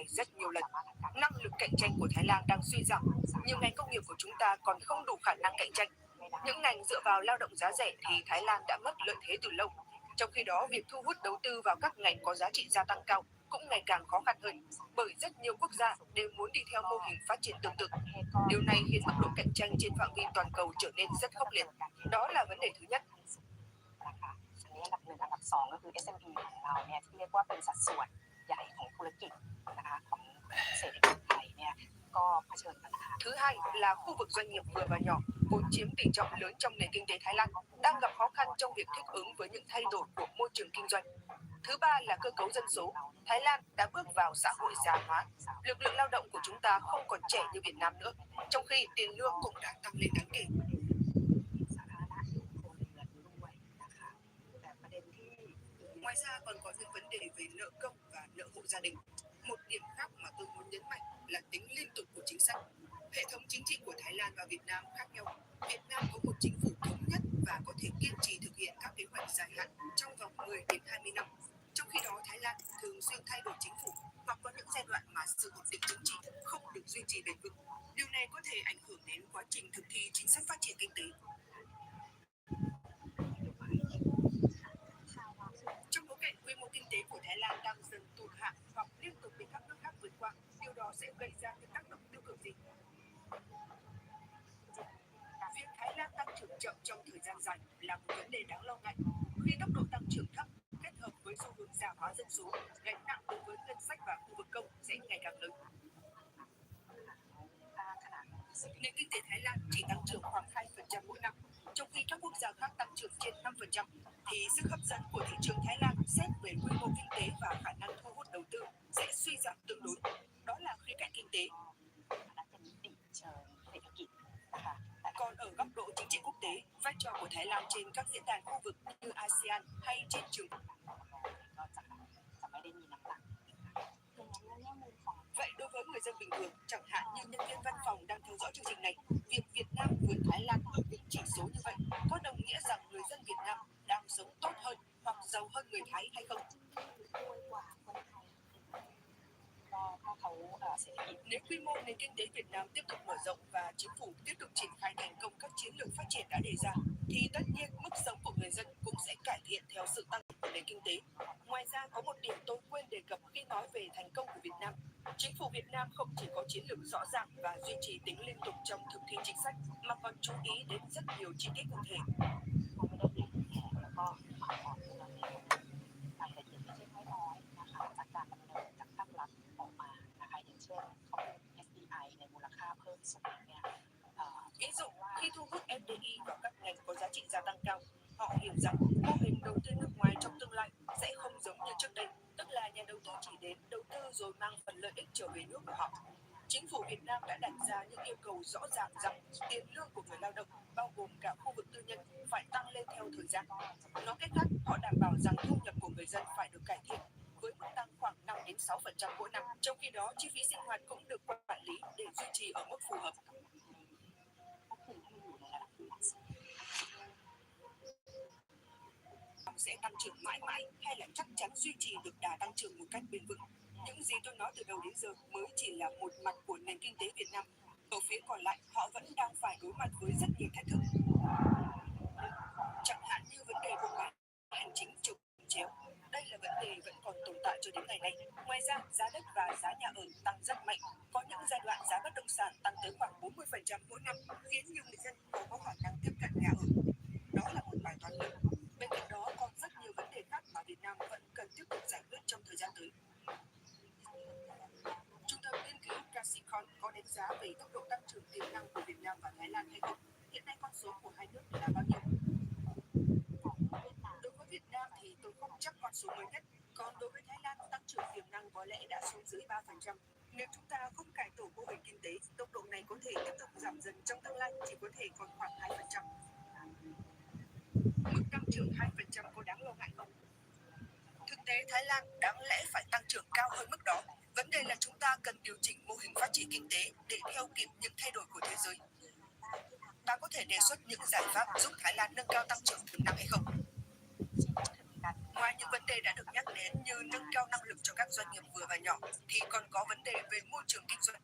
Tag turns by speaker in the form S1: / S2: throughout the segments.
S1: này rất nhiều lần. Năng lực cạnh tranh của Thái Lan đang suy giảm. Nhiều ngành công nghiệp của chúng ta còn không đủ khả năng cạnh tranh. Những ngành dựa vào lao động giá rẻ thì Thái Lan đã mất lợi thế từ lâu. Trong khi đó, việc thu hút đầu tư vào các ngành có giá trị gia tăng cao cũng ngày càng khó khăn hơn, bởi rất nhiều quốc gia đều muốn đi theo mô hình phát triển tương tự. Điều này khiến mức độ cạnh tranh trên phạm vi toàn cầu trở nên rất khốc liệt. Đó là vấn đề thứ nhất.
S2: อันดับ 1 อันดับ 2 ก็คือ SME ของเราเนี่ยที่เรียกว่าเป็นสัดส่วนใหญ่ของธุรกิจนะคะของเศรษฐกิจไทยเนี่ยก็เผชิญปัญหา
S1: Thứ hai là khu vực doanh nghiệp vừa và nhỏ, vốn chiếm tỷ trọng lớn trong nền kinh tế Thái Lan, đang gặp khó khăn trong việc thích ứng với những thay đổi của môi trường kinh doanh. Thứ ba là cơ cấu dân số. Thái Lan đã bước vào xã hội già hóa. Lực lượng lao động của chúng ta không còn trẻ như Việt Nam nữa, trong khi tiền lương cũng đã tăng lên đáng kể. Ngoài ra còn có những vấn đề về nợ công và nợ hộ gia đình. Một điểm khác mà tôi muốn nhấn mạnh là tính liên tục của chính sách. Hệ thống chính trị của Thái Lan và Việt Nam khác nhau. Việt Nam có một chính phủ thống nhất và có thể kiên trì thực hiện các kế hoạch dài hạn trong vòng 10 đến 20 năm. Trong khi đó, Thái Lan thường xuyên thay đổi chính phủ hoặc có những giai đoạn mà sự ổn định chính trị không được duy trì bền vững. Điều này có thể ảnh hưởng đến quá trình thực thi chính sách phát triển kinh tế. Trong bối cảnh quy mô kinh tế của Thái Lan đang dần tụt hạ hoặc liên tục bị các nước khác vượt qua, điều đó sẽ gây ra những tác động tiêu cực gì? Việc Thái Lan tăng trưởng chậm trong thời gian dài là một vấn đề đáng lo ngại. Khi tốc độ tăng trưởng thấp kết hợp với xu hướng già hóa dân số, gánh nặng đối với ngân sách và khu vực công sẽ ngày càng lớn. Nền kinh tế Thái Lan chỉ tăng trưởng khoảng 2% mỗi năm, trong khi các quốc gia khác tăng trưởng trên 5%, thì sức hấp dẫn của thị trường Thái Lan xét về quy mô kinh tế và khả năng thu hút đầu tư sẽ suy giảm tương đối. Đó là khía cạnh kinh tế. Còn ở góc độ chính trị quốc tế, vai trò của Thái Lan trên các diễn đàn khu vực như ASEAN hay trên trường. Vậy đối với người dân bình thường, chẳng hạn như nhân viên văn phòng đang theo dõi chương trình này, việc Việt Nam vượt Thái Lan ở những chỉ số như vậy có đồng nghĩa rằng người dân Việt Nam đang sống tốt hơn hoặc giàu hơn người Thái hay không? Nếu quy mô nền kinh tế Việt Nam tiếp tục mở rộng và chính phủ tiếp tục triển khai thành công các chiến lược phát triển đã đề ra, thì tất nhiên mức sống của người dân cũng sẽ cải thiện theo sự tăng của nền kinh tế. Ngoài ra, có một điểm tôi quên đề cập khi nói về thành công của Việt Nam. Chính phủ Việt Nam không chỉ có chiến lược rõ ràng và duy trì tính liên tục trong thực thi chính sách, mà còn chú ý đến rất nhiều chi tiết cụ thể. Ví dụ, khi thu hút FDI vào các ngành có giá trị gia tăng cao, họ hiểu rằng mô hình đầu tư nước ngoài trong tương lai sẽ không giống như trước đây, tức là nhà đầu tư chỉ đến đầu tư rồi mang phần lợi ích trở về nước của họ. Chính phủ Việt Nam đã đặt ra những yêu cầu rõ ràng rằng tiền lương của người lao động, bao gồm cả khu vực tư nhân, phải tăng lên theo thời gian. Nói cách khác, họ đảm bảo rằng thu nhập của người dân phải được cải thiện, với mức tăng khoảng 5 đến 6% mỗi năm. Trong khi đó, chi phí sinh hoạt cũng được quản lý để duy trì ở mức phù hợp. Sẽ tăng trưởng mãi mãi hay là chắc chắn duy trì được đà tăng trưởng một cách bền vững? Những gì tôi nói từ đầu đến giờ mới chỉ là một mặt của nền kinh tế Việt Nam. Ở phía còn lại, họ vẫn đang phải đối mặt với rất nhiều thách thức. Chẳng hạn như vấn đề bộ máy hành chính trồng chéo. Đây là vấn đề vẫn còn tồn tại cho đến ngày nay. Ngoài ra, giá đất và giá nhà ở tăng rất mạnh. Có những giai đoạn giá bất động sản tăng tới khoảng 40% mỗi năm, khiến nhiều người dân không có khả năng tiếp cận nhà ở. Đó là một bài toán lớn. Bên cạnh đó còn rất nhiều vấn đề khác mà Việt Nam vẫn cần tiếp tục giải quyết trong thời gian tới. Trung tâm nghiên cứu Casicon có đánh giá về tốc độ tăng trưởng tiềm năng của Việt Nam và Thái Lan hay không? Hiện nay con số của hai nước là bao nhiêu? Đối với Việt Nam thì tôi không chắc con số mới nhất. Còn đối với Thái Lan, tăng trưởng tiềm năng có lẽ đã xuống dưới 3%. Nếu chúng ta không cải tổ mô hình kinh tế, tốc độ này có thể tiếp tục giảm dần trong tương lai, chỉ có thể còn khoảng 2%. Mức tăng trưởng 2% có đáng lo ngại không? Thực tế, Thái Lan đáng lẽ phải tăng trưởng cao hơn mức đó. Vấn đề là chúng ta cần điều chỉnh mô hình phát triển kinh tế để theo kịp những thay đổi của thế giới. Ta có thể đề xuất những giải pháp giúp Thái Lan nâng cao tăng trưởng tiềm năng hay không? Ngoài Ngoài những vấn đề đã được nhắc đến như nâng cao năng lực cho các doanh nghiệp vừa và nhỏ, thì còn có vấn đề về môi trường kinh doanh.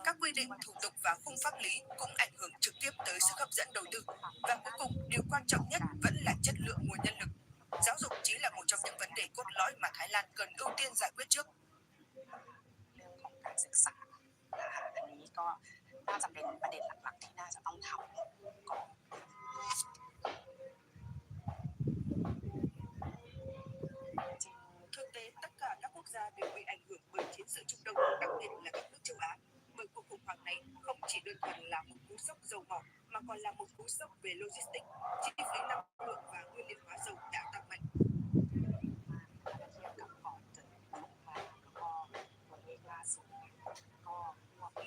S1: Các quy định, thủ tục và khung pháp lý cũng ảnh hưởng trực tiếp tới sức hấp dẫn đầu tư. Và cuối cùng, điều quan trọng nhất vẫn là chất lượng nguồn nhân lực. Giáo dục chính là một trong những vấn đề cốt lõi mà Thái Lan cần ưu tiên giải quyết trước.
S2: เรื่องของการศึกษานะคะอันนี้ก็น่าจะเป็นประเด็นหลักๆที่น่าจะต้องทำก่อน
S1: Thực tế, tất cả các quốc gia đều bị ảnh hưởng bởi chiến sự Trung Đông, đặc biệt là các nước châu Á. Bởi cuộc khủng hoảng này không chỉ đơn thuần là một cú sốc dầu mỏ, mà còn là một cú sốc về logistics, chi phí năng lượng và nguyên liệu hóa dầu đã tăng mạnh.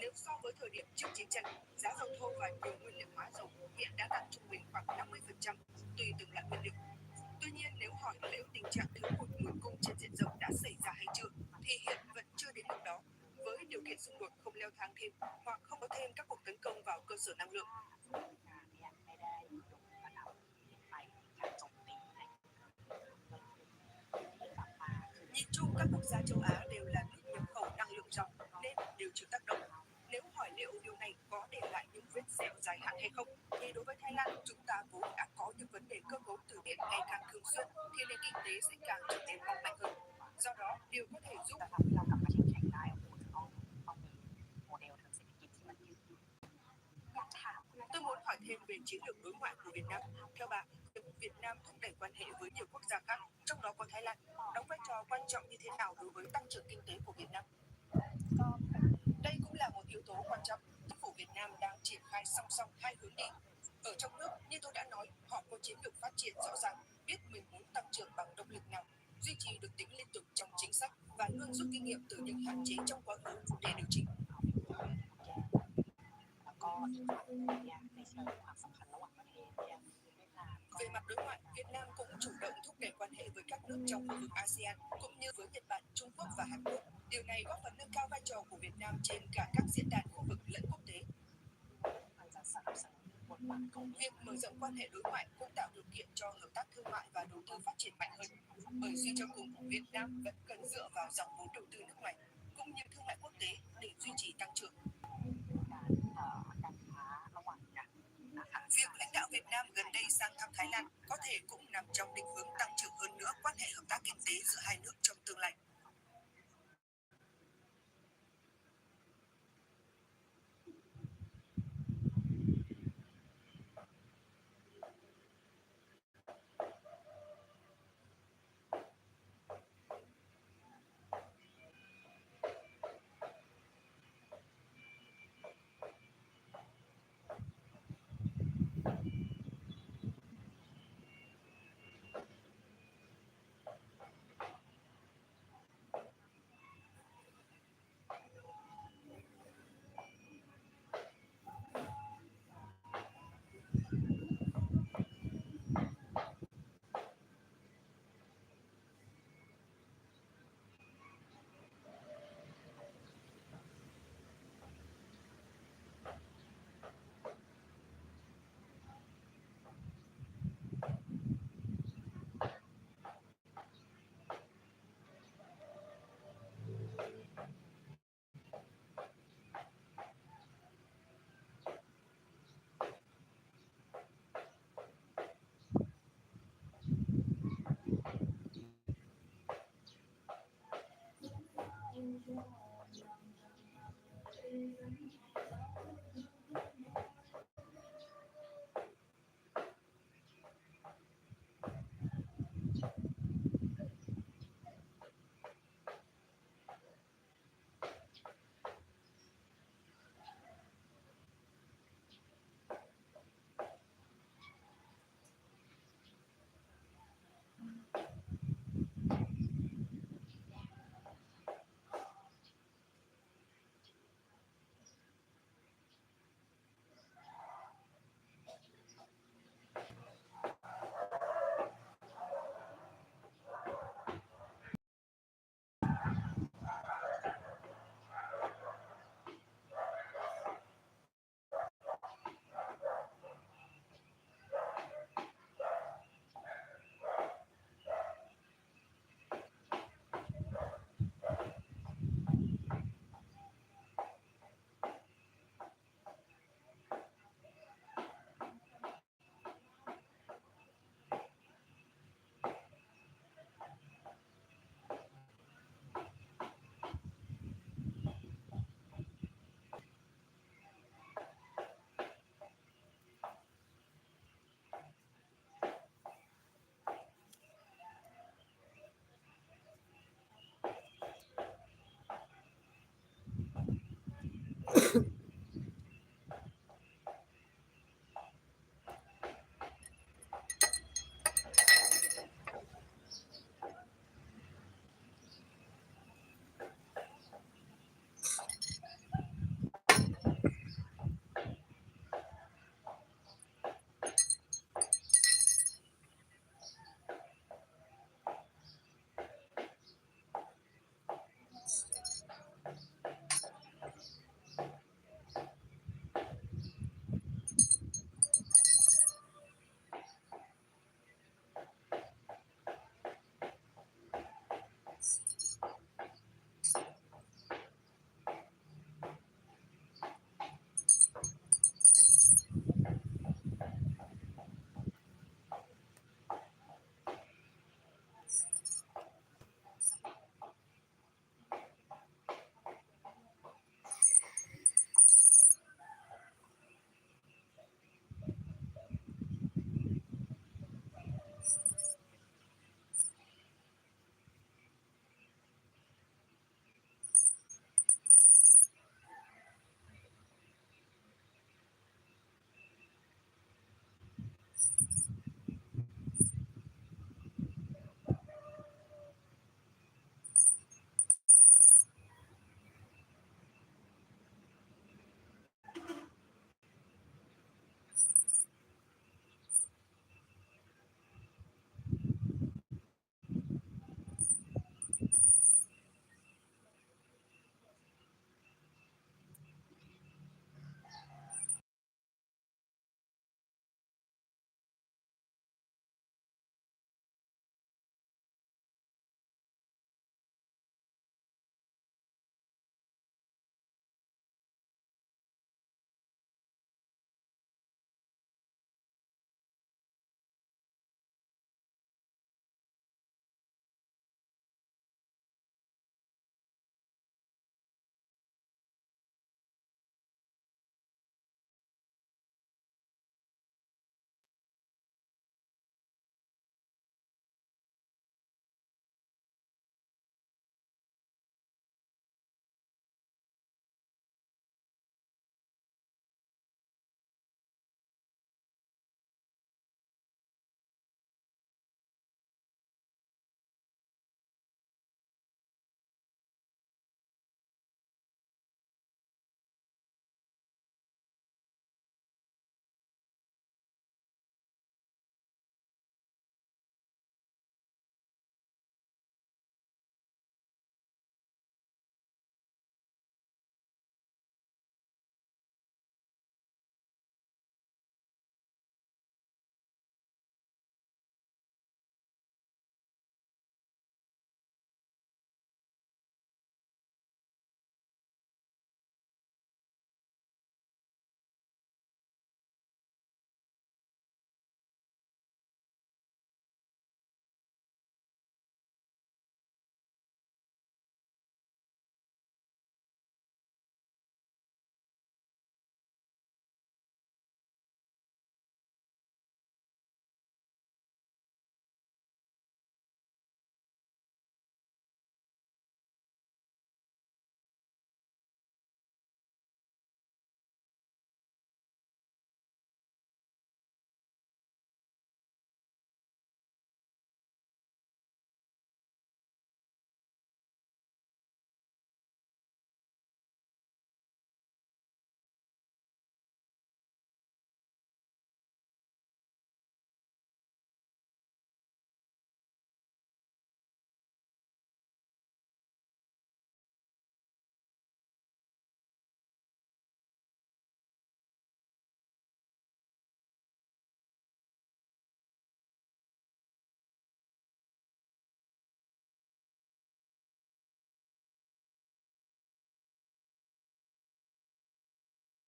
S1: Nếu so với thời điểm trước chiến tranh, giá dầu thô và nhiều nguyên liệu hóa dầu hiện đã tăng trung bình khoảng 50% tùy từng loại nguyên liệu. Tuy nhiên, nếu hỏi liệu tình trạng thiếu hụt nguồn cung trên diện rộng đã xảy ra hay chưa, thì hiện vẫn chưa đến mức đó, với điều kiện xung đột không leo thang thêm hoặc không có thêm các cuộc tấn công vào cơ sở năng lượng. Nhìn chung, các quốc gia châu Á đều là nước nhập khẩu năng lượng ròng nên đều chịu tác động. Nếu hỏi liệu điều này có để lại những vết sẹo dài hạn hay không, thì đối với Thái Lan, chúng ta vốn đã có những vấn đề cơ cấu từ thiện ngày càng thường xuyên, thì nền kinh tế sẽ càng trở nên mong manh hơn. Do đó, điều có thể giúp Tôi muốn hỏi thêm về chiến lược đối ngoại của Việt Nam. Theo bà, Việt Nam thúc đẩy quan hệ với nhiều quốc gia khác, trong đó có Thái Lan, đóng vai trò quan trọng như thế nào đối với tăng trưởng kinh tế của Việt Nam? Đây cũng là một yếu tố quan trọng. Chính phủ Việt Nam đang triển khai song song hai hướng đi. Ở trong nước, như tôi đã nói, họ có chiến lược phát triển rõ ràng, biết mình muốn tăng trưởng bằng động lực nào, duy trì được tính liên tục trong chính sách và luôn rút kinh nghiệm từ những hạn chế trong quá khứ để điều chỉnh. Về mặt đối ngoại, Việt Nam cũng chủ động thúc đẩy quan hệ với các nước trong khu vực ASEAN, cũng như với Nhật Bản, Trung Quốc và Hàn Quốc. Điều này góp phần nâng cao vai trò của Việt Nam trên cả các diễn đàn khu vực lẫn quốc tế. Việc mở rộng quan hệ đối ngoại cũng tạo điều kiện cho hợp tác thương mại và đầu tư phát triển mạnh hơn. Bởi suy cho cùng, Việt Nam vẫn cần dựa vào dòng vốn đầu tư nước ngoài, cũng như thương mại quốc tế để duy trì tăng trưởng. Việc lãnh đạo Việt Nam gần đây sang thăm Thái Lan có thể cũng nằm trong định hướng tăng trưởng hơn nữa quan hệ hợp tác kinh tế giữa hai nước trong tương lai.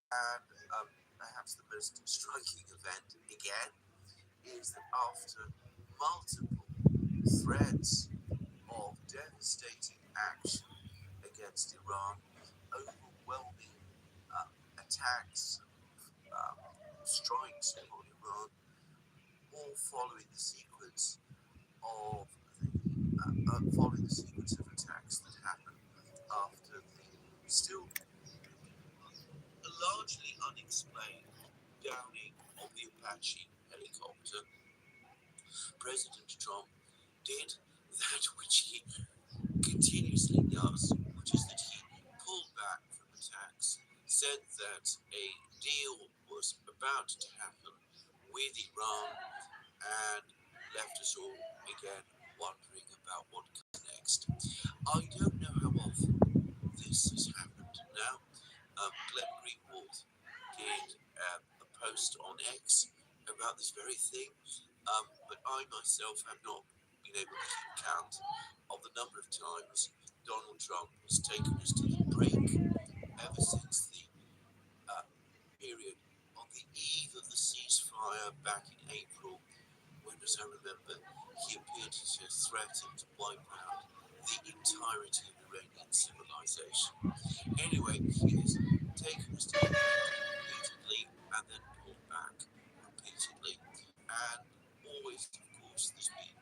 S1: And perhaps the most striking event, again, is that after multiple threats of devastating action against Iran, overwhelming attacks, uh, strikes on Iran, all following the sequence of attacks that happened after the still largely unexplained downing of the Apache helicopter. President Trump did that which he continuously does, which is that he pulled back from attacks, said that a deal was about to happen with Iran, and left us all again wondering about what comes next. I don't know how often this has happened now. Glenn Greenwald did a post on X about this very thing, but I myself have not been able to keep count of the number of times Donald Trump has taken us to the brink ever since the uh, period on the eve of the ceasefire back in April, when, as I remember, he appeared to threaten to wipe out the entirety of Iranian civilization. Anyway, he has taken us to the brink repeatedly and then pulled back repeatedly. And always, of course, there's been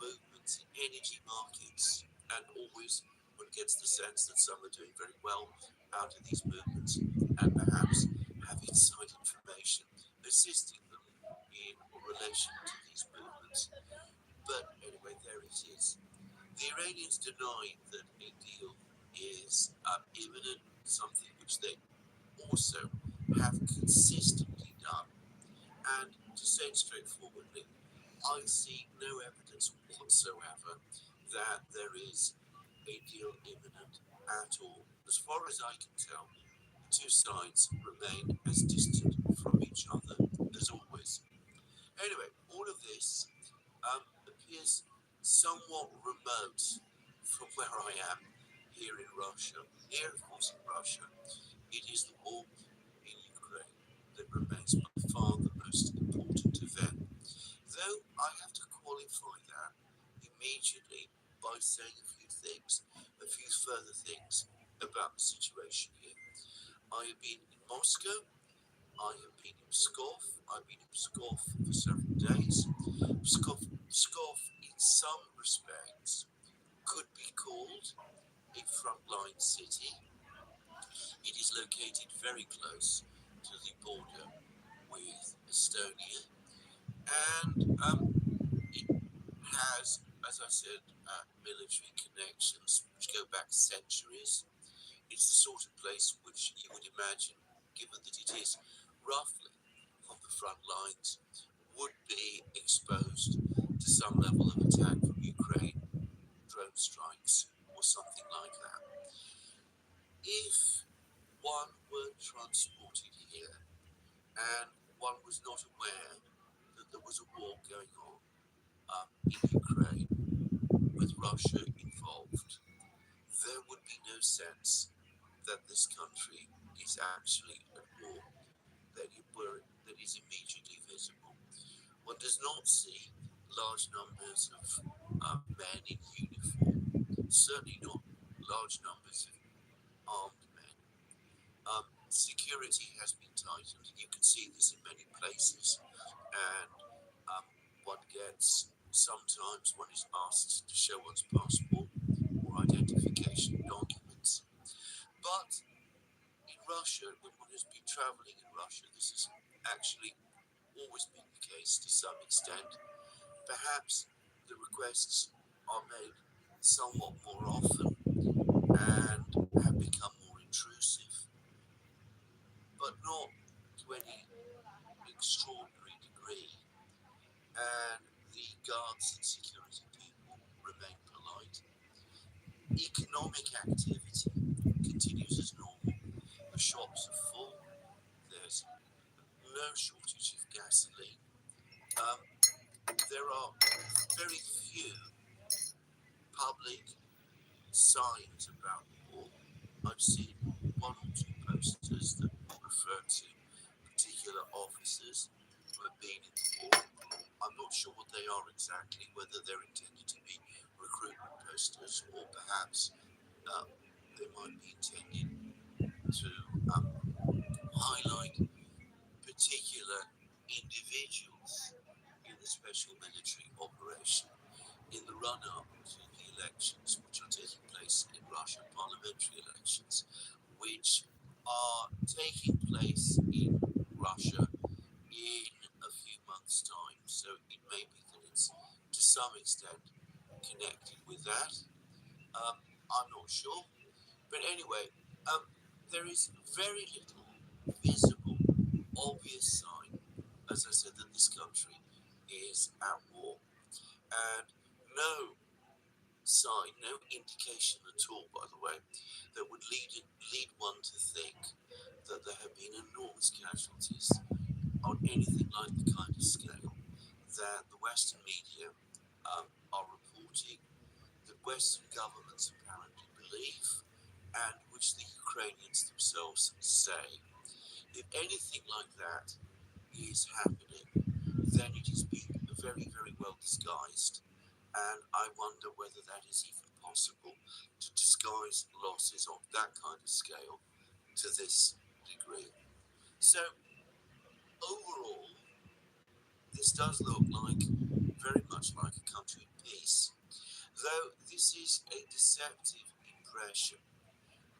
S1: movements in energy markets, and always one gets the sense that some are doing very well out of these movements and perhaps have inside information assisting them in relation to these movements. But anyway, there it is. The Iranians deny that a deal is imminent, something which they also have consistently done. And to say it straightforwardly, I see no evidence whatsoever that there is a deal imminent at all. As far as I can tell, the two sides remain as distant from each other as always. Anyway, all of this appears somewhat remote from where I am here in Russia. Here, of course, in Russia, it is the war in Ukraine that remains by far the most important event. Though I have to qualify that immediately by saying a few further things about the situation here. I have been in Moscow, I have been in Pskov, I've been in Pskov for several days. Pskov, in some respects, could be called a frontline city. It is located very close to the border with Estonia, and it has, as I said, military connections which go back centuries. It's the sort of place which you would imagine, given that it is roughly on the front lines, would be exposed to some level of attack from Ukraine, drone strikes, or something like that. If one were transported here and one was not aware that there was a war going on in Ukraine with Russia involved, there would be no sense that this country is actually at war, that is immediately visible. One does not see large numbers of men in uniform, certainly not large numbers of armed men. Security has been tightened. You can see this in many places, and one gets, sometimes one is asked to show one's passport or identification documents. But in Russia, when one has been traveling in Russia, this has actually always been the case to some extent. Perhaps the requests are made somewhat more often and have become more intrusive, but not to any extraordinary degree. And the guards and security people remain polite. Economic activity continues as normal. The shops are full. There's no shortage of gasoline. Um, there are very few public signs about the war. I've seen one or two posters that
S3: referred to particular officers who have been in the war. I'm not sure what they are exactly, whether they're intended to be recruitment posters or perhaps they might be intended to highlight particular individuals in the special military operation in the run-up to the elections which are taking place in Russia, parliamentary elections, which are taking place in Russia in a few months' time. So it may be that it's to some extent connected with that. I'm not sure. But anyway, there is very little visible, obvious sign, as I said, that this country is at war. And no sign, no indication at all, by the way, that would lead one to think that there have been enormous casualties on anything like the kind of scale that the Western media are reporting, that Western governments apparently believe, and which the Ukrainians themselves say. If anything like that is happening, then it is being very, very well disguised. And I wonder whether that is even possible to disguise losses of that kind of scale to this degree. So, overall, this does look like very much like a country in peace, though this is a deceptive impression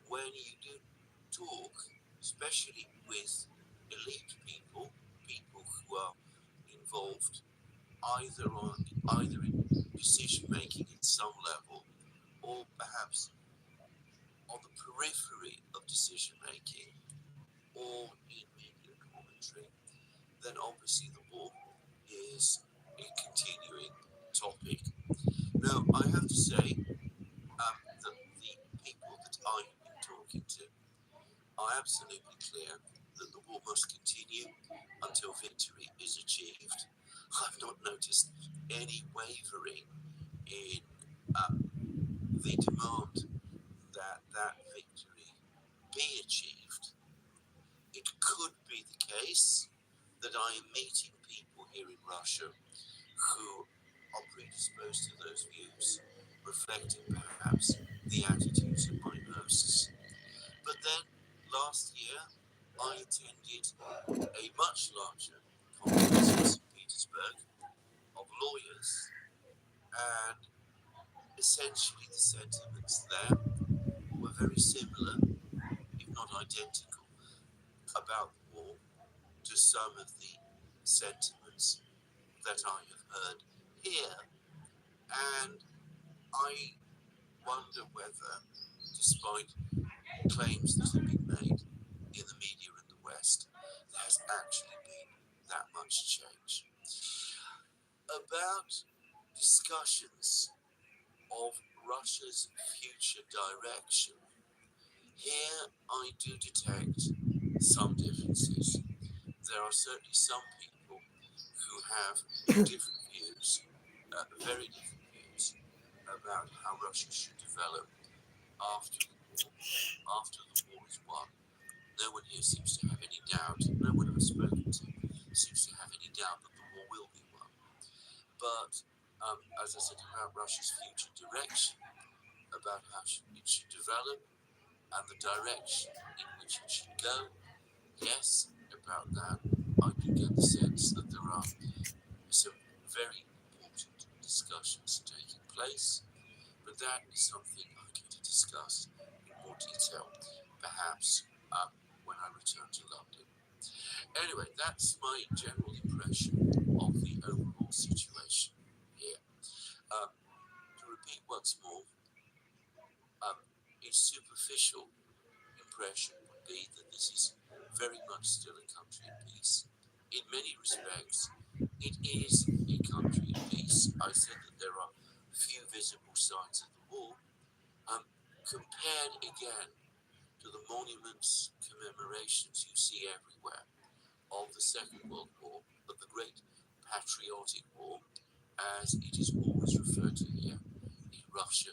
S3: when you do talk, especially with elite people, people who are involved either in decision making at some level or perhaps on the periphery of decision making or in media commentary, then obviously the war is a continuing topic. Now, I have to say that the people that I have been talking to are absolutely clear that the war must continue until victory is achieved. I've not noticed any wavering in the demand that that victory be achieved. It could be the case that I am meeting people here in Russia who are predisposed to those views, reflecting perhaps the attitudes of my hosts. But then last year, I attended a much larger conference in St. Petersburg of lawyers, and essentially the sentiments there were very similar, if not identical, about the war to some of the sentiments that I have heard here. And I wonder whether, despite claims that have been made in the media in the West, there has actually been that much change. About discussions of Russia's future direction, here I do detect some differences. There are certainly some people who have different views, very different views, about how Russia should develop after the war, after the war is won. No one here seems to have any doubt, no one I've spoken to seems to have any doubt that the war will be won. But as I said, about Russia's future direction, about how it should develop, and the direction in which it should go, yes, about that, I do get the sense that there are some very important discussions taking place, but that is something I'm going to discuss in more detail, perhaps when I return to London. Anyway, that's my general impression of the overall situation here. To repeat once more, a superficial impression would be that this is very much still a country in peace. In many respects, it is a country in peace. I said that there are few visible signs of the war. Compared again to the monuments, commemorations you see everywhere of the Second World War, of the Great Patriotic War, as it is always referred to here in Russia.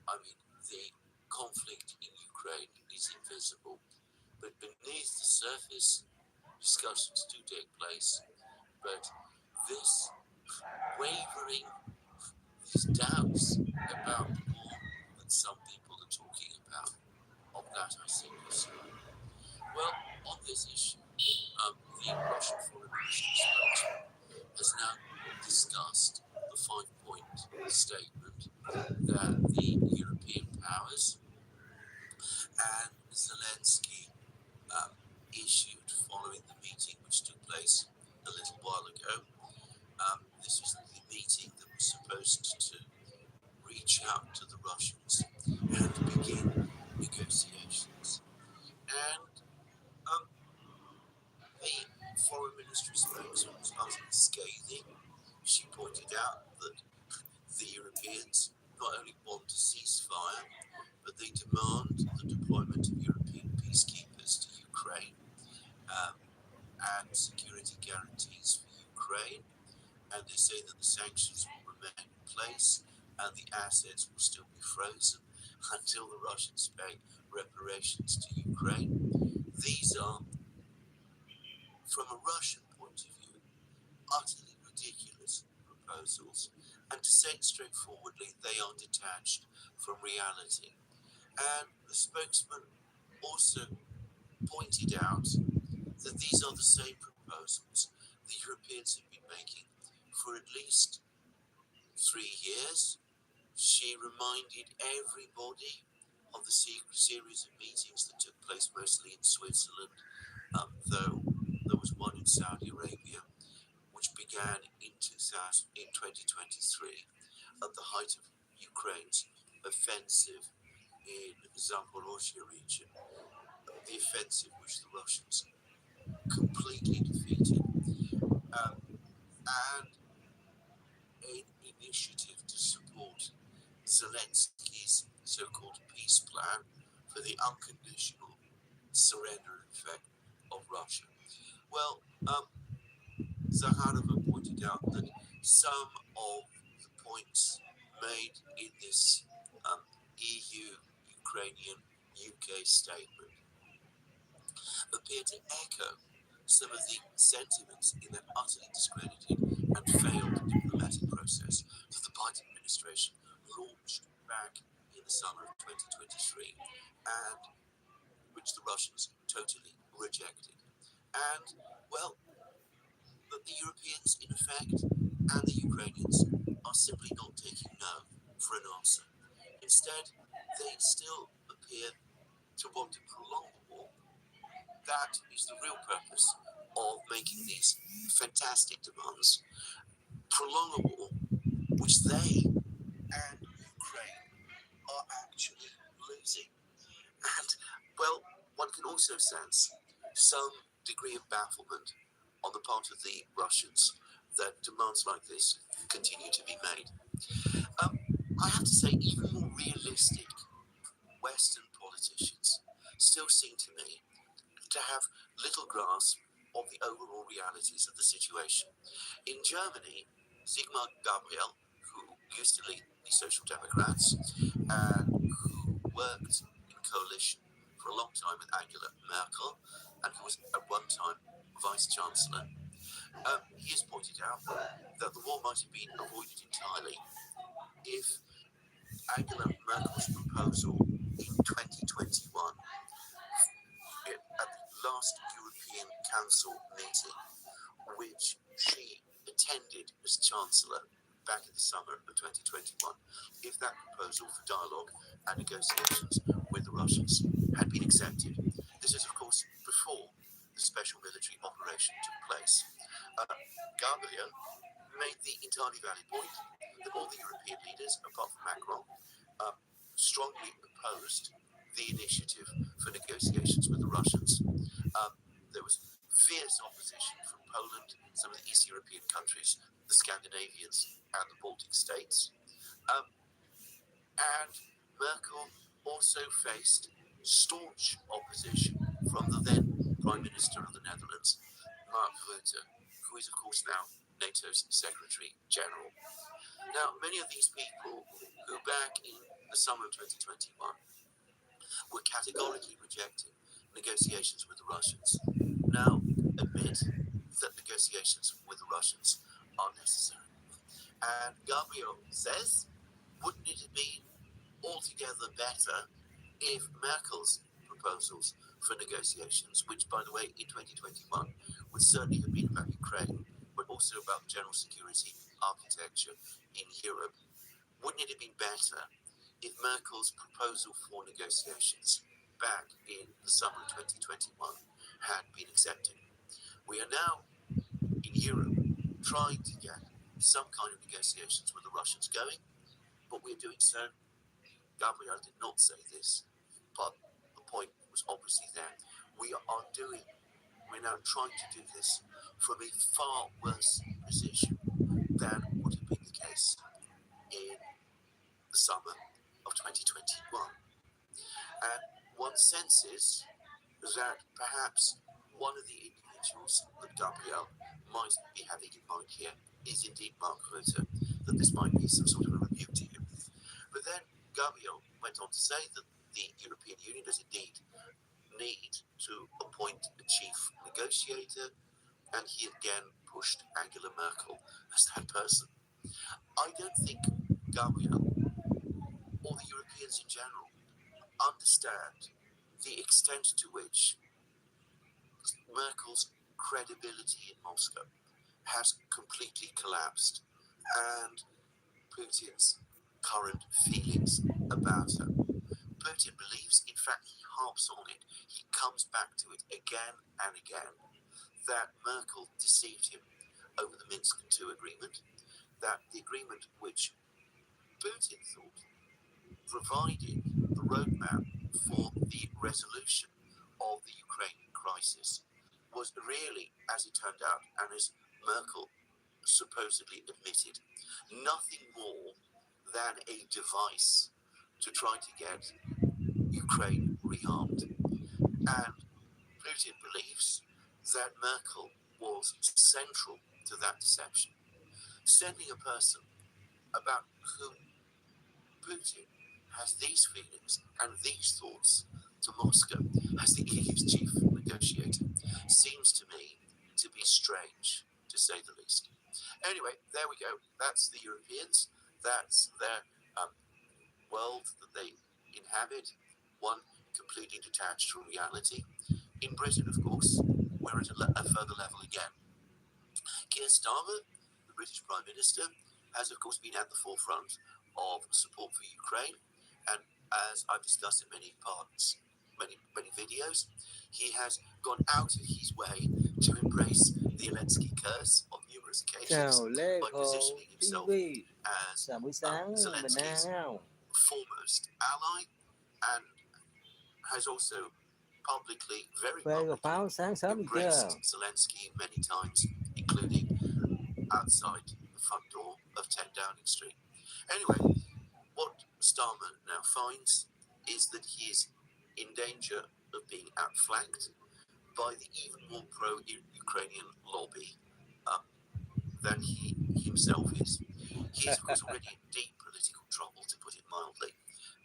S3: I mean, the conflict in Ukraine is invisible. But beneath the surface, discussions do take place. But this wavering, these doubts about the war that some people are talking about, of that I see no sign. Well, on this issue, the Russian Foreign Ministry spokesman has now discussed the 5-point statement that the European powers and Zelensky issued following the meeting which took place a little while ago. This was the meeting that was supposed to reach out to the Russians and begin negotiations. And um, the foreign ministry spokesman was utterly scathing. She pointed out that the Europeans not only want a ceasefire, but they demand the deployment of European peacekeepers to Ukraine um, and security guarantees for Ukraine. And they say that the sanctions will remain in place and the assets will still be frozen until the Russians pay reparations to Ukraine. These are, from a Russian point of view, utterly ridiculous proposals, and to say it straightforwardly, they are detached from reality. And the spokesman also pointed out that these are the same proposals the Europeans have been making for at least 3 years. She reminded everybody of the series of meetings that took place mostly in Switzerland, though there was one in Saudi Arabia, which began in 2023 at the height of Ukraine's offensive in Zaporozhye region, the offensive which the Russians completely defeated, and an initiative to support Zelensky's so-called peace plan for the unconditional surrender, in fact, of Russia. Well, Zakharova pointed out that some of the points made in this EU, Ukrainian, UK statement appear to echo some of the sentiments in that utterly discredited and failed diplomatic process that the Biden administration launched back in the summer of 2023 and which the Russians totally rejected. And, well, that the Europeans, in effect, and the Ukrainians are simply not taking no for an answer. Instead, they still appear to want to prolong the war. That is the real purpose of making these fantastic demands. Prolong a war which they and Ukraine are actually losing. And, well, one can also sense some degree of bafflement on the part of the Russians that demands like this continue to be made. I have to say, even more realistic Western politicians still seem to me to have little grasp of the overall realities of the situation. In Germany, Sigmar Gabriel, who used to lead the Social Democrats and who worked in coalition for a long time with Angela Merkel, and who was at one time Vice Chancellor, he has pointed out that the war might have been avoided entirely if Angela Merkel's proposal in 2021 at the last European Council meeting, which she attended as Chancellor back in the summer of 2021, if that proposal for dialogue and negotiations with the Russians had been accepted. This is, of course, before the special military operation took place. Gabriel made the entirely valid point that all the European leaders, apart from Macron, strongly opposed the initiative for negotiations with the Russians. There was fierce opposition from Poland, some of the East European countries, the Scandinavians, and the Baltic states. And Merkel also faced staunch opposition from the then Prime Minister of the Netherlands, Mark Rutte, who is, of course, now NATO's Secretary General. Now, many of these people who back in the summer of 2021 were categorically rejecting negotiations with the Russians now admit that negotiations with the Russians are necessary. And Gabriel says, wouldn't it have been altogether better if Merkel's proposals for negotiations, which, by the way, in 2021 would certainly have been about Ukraine, but also about general security architecture in Europe, wouldn't it have been better if Merkel's proposal for negotiations back in the summer of 2021 had been accepted? We are now in Europe trying to get some kind of negotiations with the Russians going, but we're doing so. Gabriel did not say this, but the point was obviously there. We're now trying to do this from a far worse position than would have been the case in the summer of 2021. And one senses that perhaps one of the individuals that Gabriel might be having in mind here is indeed Mark Rutte, that this might be some sort of a rebuke to him. But then Gabriel went on to say that the European Union does indeed need to appoint a chief negotiator, and he again pushed Angela Merkel as that person. I don't think Gabriel or the Europeans in general understand the extent to which Merkel's credibility in Moscow has completely collapsed, and Putin's current feelings about her. Putin believes, in fact, he harps on it, he comes back to it again and again, that Merkel deceived him over the Minsk II agreement, that the agreement which Putin thought provided the roadmap for the resolution of the Ukrainian crisis was really, as it turned out, and as Merkel supposedly admitted, nothing more than a device to try to get Ukraine rearmed. And Putin believes that Merkel was central to that deception, sending a person about whom Putin has these feelings and these thoughts to Moscow as the EU's chief negotiator seems to me to be strange, to say the least. Anyway, there we go. That's the Europeans. That's their world that they inhabit, one completely detached from reality. In Britain, of course, we're at a further level again. Keir Starmer, the British Prime Minister, has of course been at the forefront of support for Ukraine, and as I've discussed in many parts, many videos, he has gone out of his way to embrace the Zelensky curse on numerous occasions
S4: Chào Lê
S3: by
S4: Hồ
S3: positioning himself
S4: TV.
S3: as
S4: Chào buổi sáng mình
S3: Zelensky's
S4: nào.
S3: foremost ally, and has also publicly, very
S4: Phê cà
S3: publicly,
S4: pháo sáng sớm đi chưa?
S3: embraced Zelensky many times, including outside the front door of 10 Downing Street. Anyway, what Starmer now finds is that he is in danger of being outflanked by the even more pro-Ukrainian lobby than he himself is. He is, of course, already in deep political trouble, to put it mildly.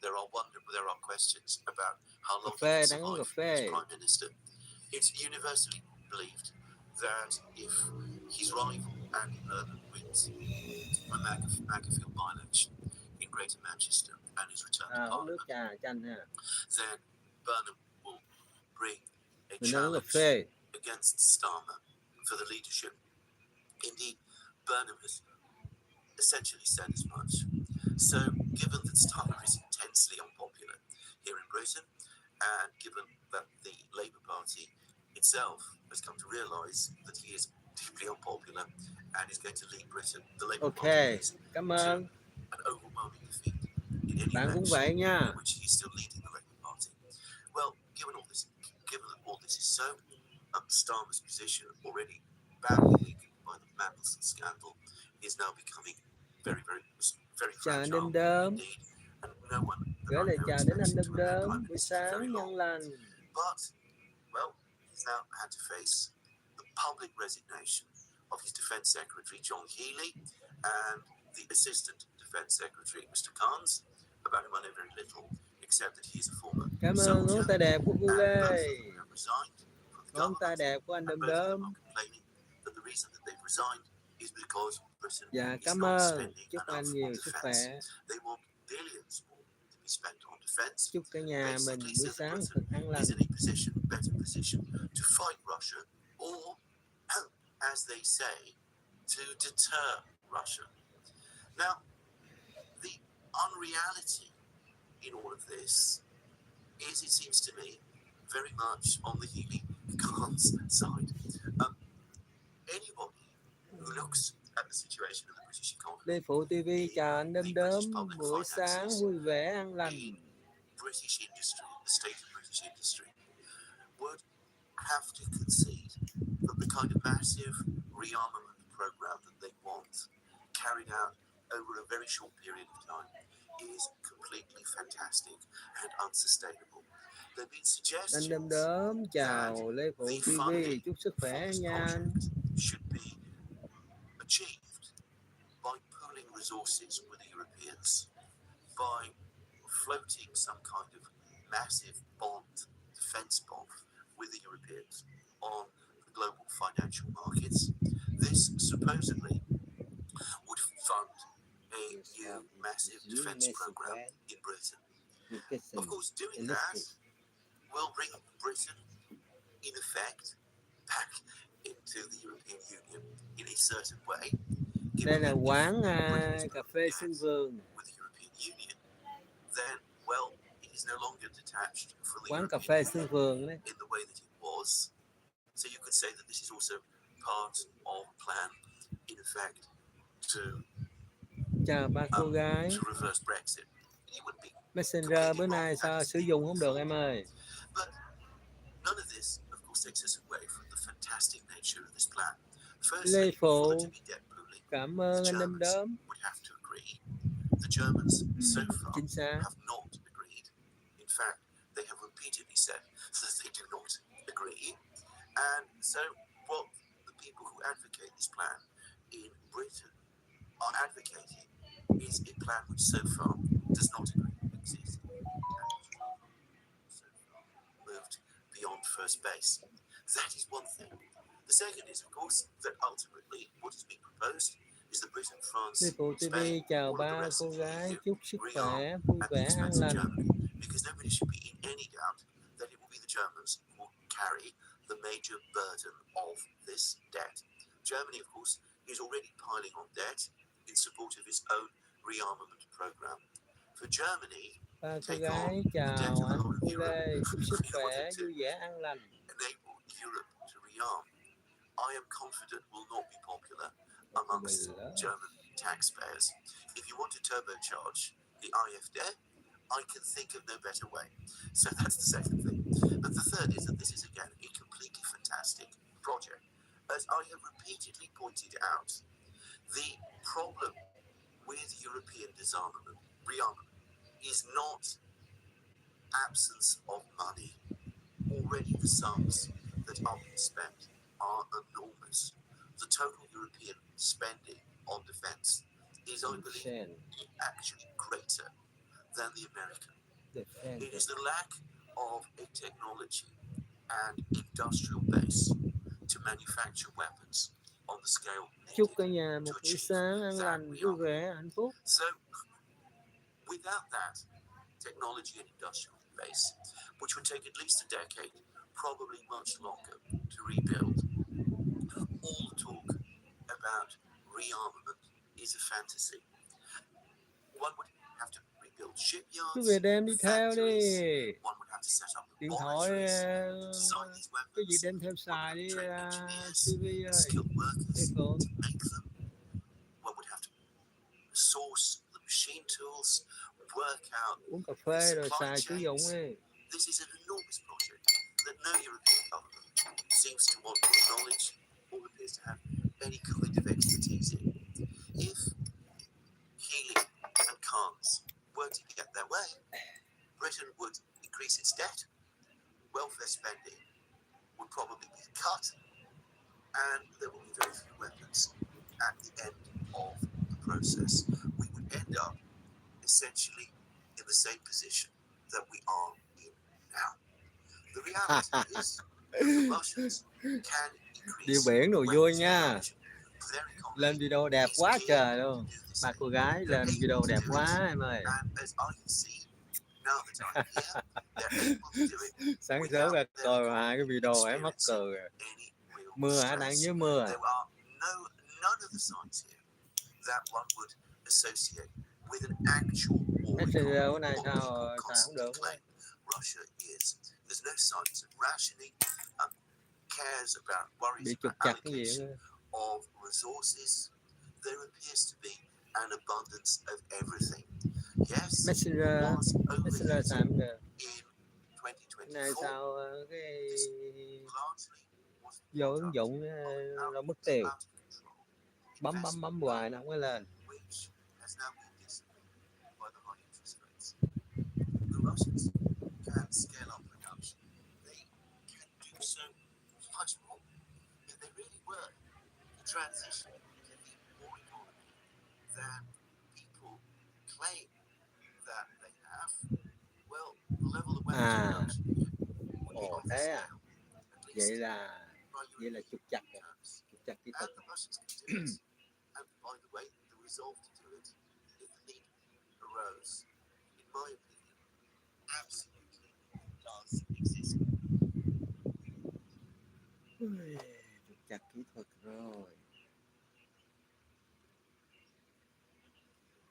S3: There are questions about how long he can
S4: Đang uống cà
S3: survive as
S4: phê.
S3: Prime Minister. It's universally believed that if his rival, Andy Burnham, wins a Macclesfield by-election in Greater Manchester and is returned to
S4: Uống nước
S3: Parliament,
S4: trà chanh ha.
S3: then Burnham will bring a
S4: Mình đang uống cà
S3: challenge
S4: phê.
S3: against Starmer for the leadership. Indeed, Burnham has essentially said as much. So, given that Starmer is intensely unpopular here in Britain, and given that the Labour Party itself has come to realise that he is deeply unpopular and is going to lead Britain, the Labour Party is,
S4: Cảm
S3: to
S4: ơn.
S3: an overwhelming defeat in any
S4: Bạn cũng
S3: election
S4: vậy nha.
S3: in which he's still leading the Labour Party. Well, given that all this is so, Starmer's position, already badly weakened by the Mandelson scandal, is now becoming very, very, very
S4: Chào anh
S3: fragile
S4: Đơm Đơm.
S3: indeed, and no one that
S4: Gửi
S3: I
S4: lời
S3: know
S4: chào đến anh
S3: expects
S4: Đơm
S3: to remain
S4: Đơm.
S3: Prime
S4: Buổi
S3: Minister for very
S4: sáng
S3: long.
S4: nhân lành.
S3: But, well, he's now had to face the public resignation of his Defence Secretary, John Healey, and the Assistant Defence Secretary, Mr. Carnes, about whom I know very little, except that he is a former
S4: Cảm ơn
S3: soldier,
S4: ngón tay đẹp của cô
S3: and both
S4: Lê.
S3: of them resigned from the
S4: Ngón tay
S3: government,
S4: đẹp của anh
S3: and
S4: Đom
S3: both of them
S4: Đóm.
S3: are complaining that the reason that they've resigned is because Britain
S4: Dạ
S3: is
S4: cảm
S3: not
S4: ơn.
S3: spending
S4: Chúc
S3: enough
S4: anh
S3: on
S4: nhiều sức khỏe.
S3: defence. They want billions more to be spent on defence,
S4: Chúc cả nhà mình
S3: basically
S4: buổi
S3: so that
S4: sáng thật
S3: Britain
S4: an
S3: is
S4: lành.
S3: in a better position to fight Russia, or, as they say, to deter Russia. Now, the unreality in all of this is, it seems to me, very much on the Healy Khan's side. Anybody who looks at the situation of the British
S4: Lê
S3: economy,
S4: Phụ TV chào anh Đom
S3: the British
S4: Đóm.
S3: public
S4: Buổi sáng
S3: finances,
S4: vui vẻ an lành.
S3: in British industry, the state of British industry, would have to concede that the kind of massive rearmament program that they want, carried out over a very short period of time, is completely fantastic and unsustainable. There have been
S4: Anh Đom
S3: suggestions
S4: Đóm
S3: that
S4: chào Lê Phụ
S3: the
S4: TV.
S3: funding
S4: Chúc sức
S3: for
S4: khỏe
S3: this
S4: nha anh.
S3: project should be achieved by pooling resources with the Europeans, by floating some kind of massive bond, defence bond, with the Europeans on the global financial markets. This supposedly would fund a new massive defence program in Britain. Of course, doing that will bring Britain, in effect, back into the European Union in a certain way.
S4: Đây là quán
S3: Britain is
S4: cà
S3: no
S4: phê
S3: longer
S4: Xuân
S3: at
S4: Vườn.
S3: with the European Union, then, well, it is no longer detached from the
S4: Quán cà
S3: European
S4: phê
S3: Union
S4: Xuân Vườn đấy.
S3: in the way that it was. So you could say that this is also part of a plan, in effect, to
S4: Chào ba cô gái.
S3: to reverse Brexit. It would be
S4: Messenger bữa nay sao sử dụng không được em ơi.
S3: But none of this, of course, takes us away from the fantastic nature of this plan.
S4: Lê
S3: Firstly, for
S4: Phụ
S3: there to be debt pooling,
S4: cảm
S3: the
S4: ơn anh Đom
S3: Germans
S4: Đóm.
S3: would have to agree. The Germans so far
S4: Chính xác.
S3: have not agreed. In fact, they have repeatedly said that they do not agree. And so what the people who advocate this plan in Britain are advocating is a plan which so far does not exist. So far moved beyond first base. That is one thing. The second is, of course, that ultimately what is being proposed is that Britain, France,
S4: Lê Phụ TV
S3: Spain,
S4: chào
S3: all of the
S4: ba
S3: rest
S4: cô
S3: of the
S4: gái.
S3: EU
S4: Chúc sức khỏe,
S3: rearm
S4: vui
S3: at the
S4: vẻ, an
S3: expense of
S4: lành.
S3: Germany, because nobody should be in any doubt that it will be the Germans who will carry the major burden of this debt. Germany, of course, is already piling on debt in support of its own rearmament program. For Germany,
S4: Ba cô
S3: take on
S4: gái
S3: the debt
S4: chào
S3: of the
S4: anh
S3: whole of
S4: Phu
S3: Europe
S4: Lê. Chúc sức
S3: in
S4: khỏe,
S3: order to
S4: vui vẻ, an lành.
S3: enable Europe to rearm, I am confident will not be popular amongst German taxpayers. If you want to turbocharge the IFD, I can think of no better way. So that's the second thing. But the third is that this is, again, a completely fantastic project. As I have repeatedly pointed out, the problem with European disarmament, rearmament, is not absence of money. Already the sums that are being spent are enormous. The total European spending on defence is, I believe, actually greater than the American. It is the lack of a technology and industrial base to manufacture weapons on the scale
S4: Chúc
S3: needed
S4: cả nhà một
S3: to
S4: buổi
S3: achieve
S4: sáng an
S3: that
S4: lành, vui
S3: rearmament.
S4: vẻ, hạnh phúc.
S3: So, without that technology and industrial base, which would take at least a decade, probably much longer, to rebuild, all talk about rearmament is a fantasy. One would have to rebuild
S4: Quý
S3: shipyards,
S4: vị đem đi theo đi.
S3: factories, one would have to set up
S4: Điện thoại
S3: laboratories, design these
S4: cái gì
S3: weapons,
S4: đem theo
S3: one would
S4: xài
S3: have to
S4: đi
S3: train engineers
S4: TV
S3: and
S4: ơi.
S3: skilled workers
S4: Lê Phụ.
S3: to make them. One would have to source the machine tools, work out
S4: Uống cà
S3: the
S4: phê rồi
S3: supply
S4: xài sử dụng
S3: chains.
S4: đi.
S3: This is an enormous project that no European government seems to want to acknowledge or appears to have any kind of expertise in. If Healy and Khan's were to get their way, Britain would increase its debt, welfare spending would probably be cut, and there will be very few weapons at the end of the process. We would end up essentially in the same position that we are in now. The reality reality is that the Russians can
S4: Đi
S3: increase
S4: biển đồ vui
S3: weapons
S4: nha.
S3: production very
S4: Lên
S3: commonly.
S4: video đẹp
S3: It's
S4: quá
S3: clear
S4: trời
S3: they
S4: luôn.
S3: can do the
S4: Ba
S3: same.
S4: cô gái
S3: They're
S4: lên
S3: able
S4: video
S3: to
S4: đẹp
S3: do
S4: quá
S3: it,
S4: em ơi.
S3: and as I can see now that I'm here, they're able to do it
S4: Sáng sớm
S3: without
S4: ra
S3: them
S4: coi hai cái video ấy mắc
S3: experiencing
S4: cười.
S3: any real
S4: Mưa hả? Đang
S3: stress.
S4: dưới mưa à?
S3: There are none of the signs here that one would associate with an actual war
S4: Messenger
S3: economy
S4: bữa nay
S3: what
S4: sao
S3: people
S4: xài không
S3: constantly
S4: được
S3: claim Russia is. There's no signs of rationing, cares about, worries
S4: bị trục
S3: about
S4: chặt cái gì
S3: allocation
S4: nữa.
S3: of resources. There appears to be an abundance of everything. Yes, it
S4: Messenger
S3: was
S4: Messenger xài
S3: overheated
S4: không được.
S3: in
S4: Cái này
S3: 2024.
S4: sao cái
S3: This largely was the
S4: vô ứng
S3: product
S4: dụng
S3: of an
S4: nó mất
S3: out
S4: tiền.
S3: of control
S4: Bấm
S3: investment
S4: hoài nó không có lên.
S3: which has now been dissipated by the high interest rates. The Russians can scale up production. They can do so much more. If they really were to transition to the war economy that people claim that they have, well, the level of weapons production here would be
S4: Ồ
S3: off the
S4: thế à.
S3: scale, at
S4: Vậy
S3: least
S4: là
S3: by European
S4: trục chặt rồi.
S3: terms.
S4: Trục chặt kỹ thuật.
S3: And the Russians can do it. And by the way, the resolve to do it, if the need arose, in my opinion, absolutely does exist.
S4: Trục chặt kỹ thuật rồi.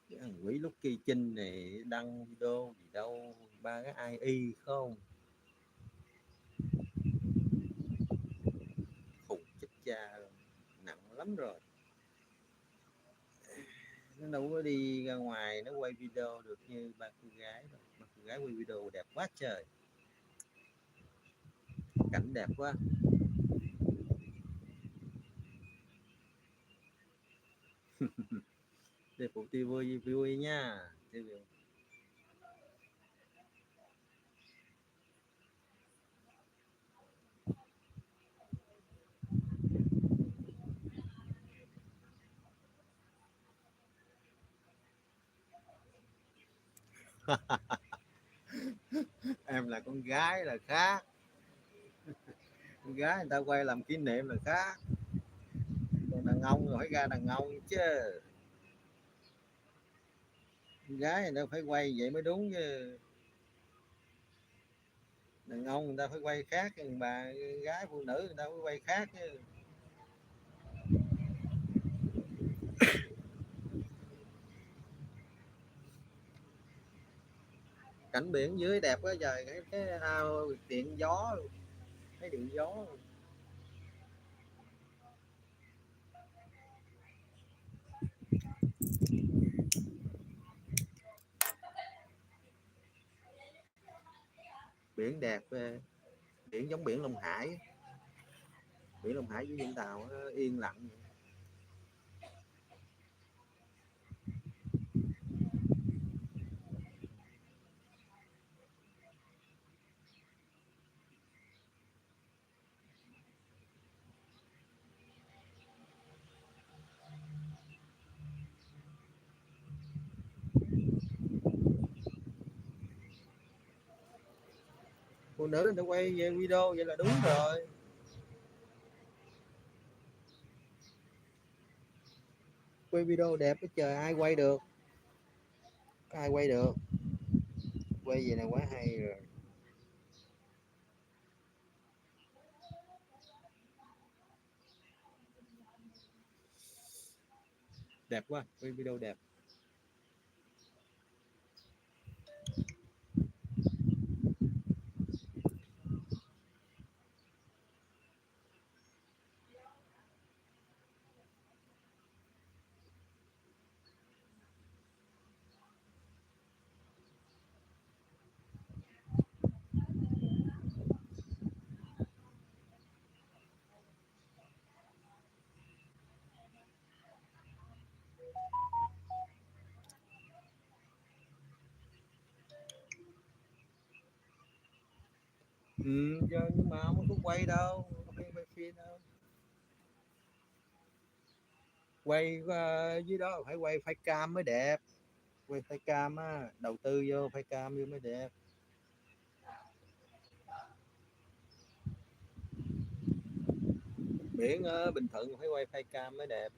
S4: Cái thằng quỷ lúc kỳ Trinh này đăng video gì đâu, ba cái AI không? Khùng chết cha rồi. Nặng lắm rồi. Nó đâu có đi ra ngoài nó quay video được như ba cô gái đâu. Ba cô gái quay video đẹp quá trời, cảnh đẹp quá. Để phụ ti vui vui nha. Em là con gái là khác, con gái người ta quay làm kỷ niệm là khác, còn đàn ông rồi phải ra đàn ông chứ. Con gái người ta phải quay vậy mới đúng chứ, đàn ông người ta phải quay khác, đàn bà gái phụ nữ người ta phải quay khác chứ. Cảnh biển dưới đẹp quá trời, cái ao điện gió, thấy điện gió. Biển đẹp, biển giống biển Long Hải, biển Long Hải với Vũng Tàu yên lặng. Phụ nữ người ta quay về video vậy là đúng rồi, quay video đẹp cái trời, ai quay được, ai quay được, quay vậy là quá hay rồi. Đẹp quá, quay video đẹp. Nhưng mà không có quay đâu, không quay phim đâu, quay dưới đó phải quay phải cam mới đẹp, quay phải cam á, đầu tư vô phải cam vô mới đẹp. Biển ở Bình Thuận phải wifi cam mới đẹp.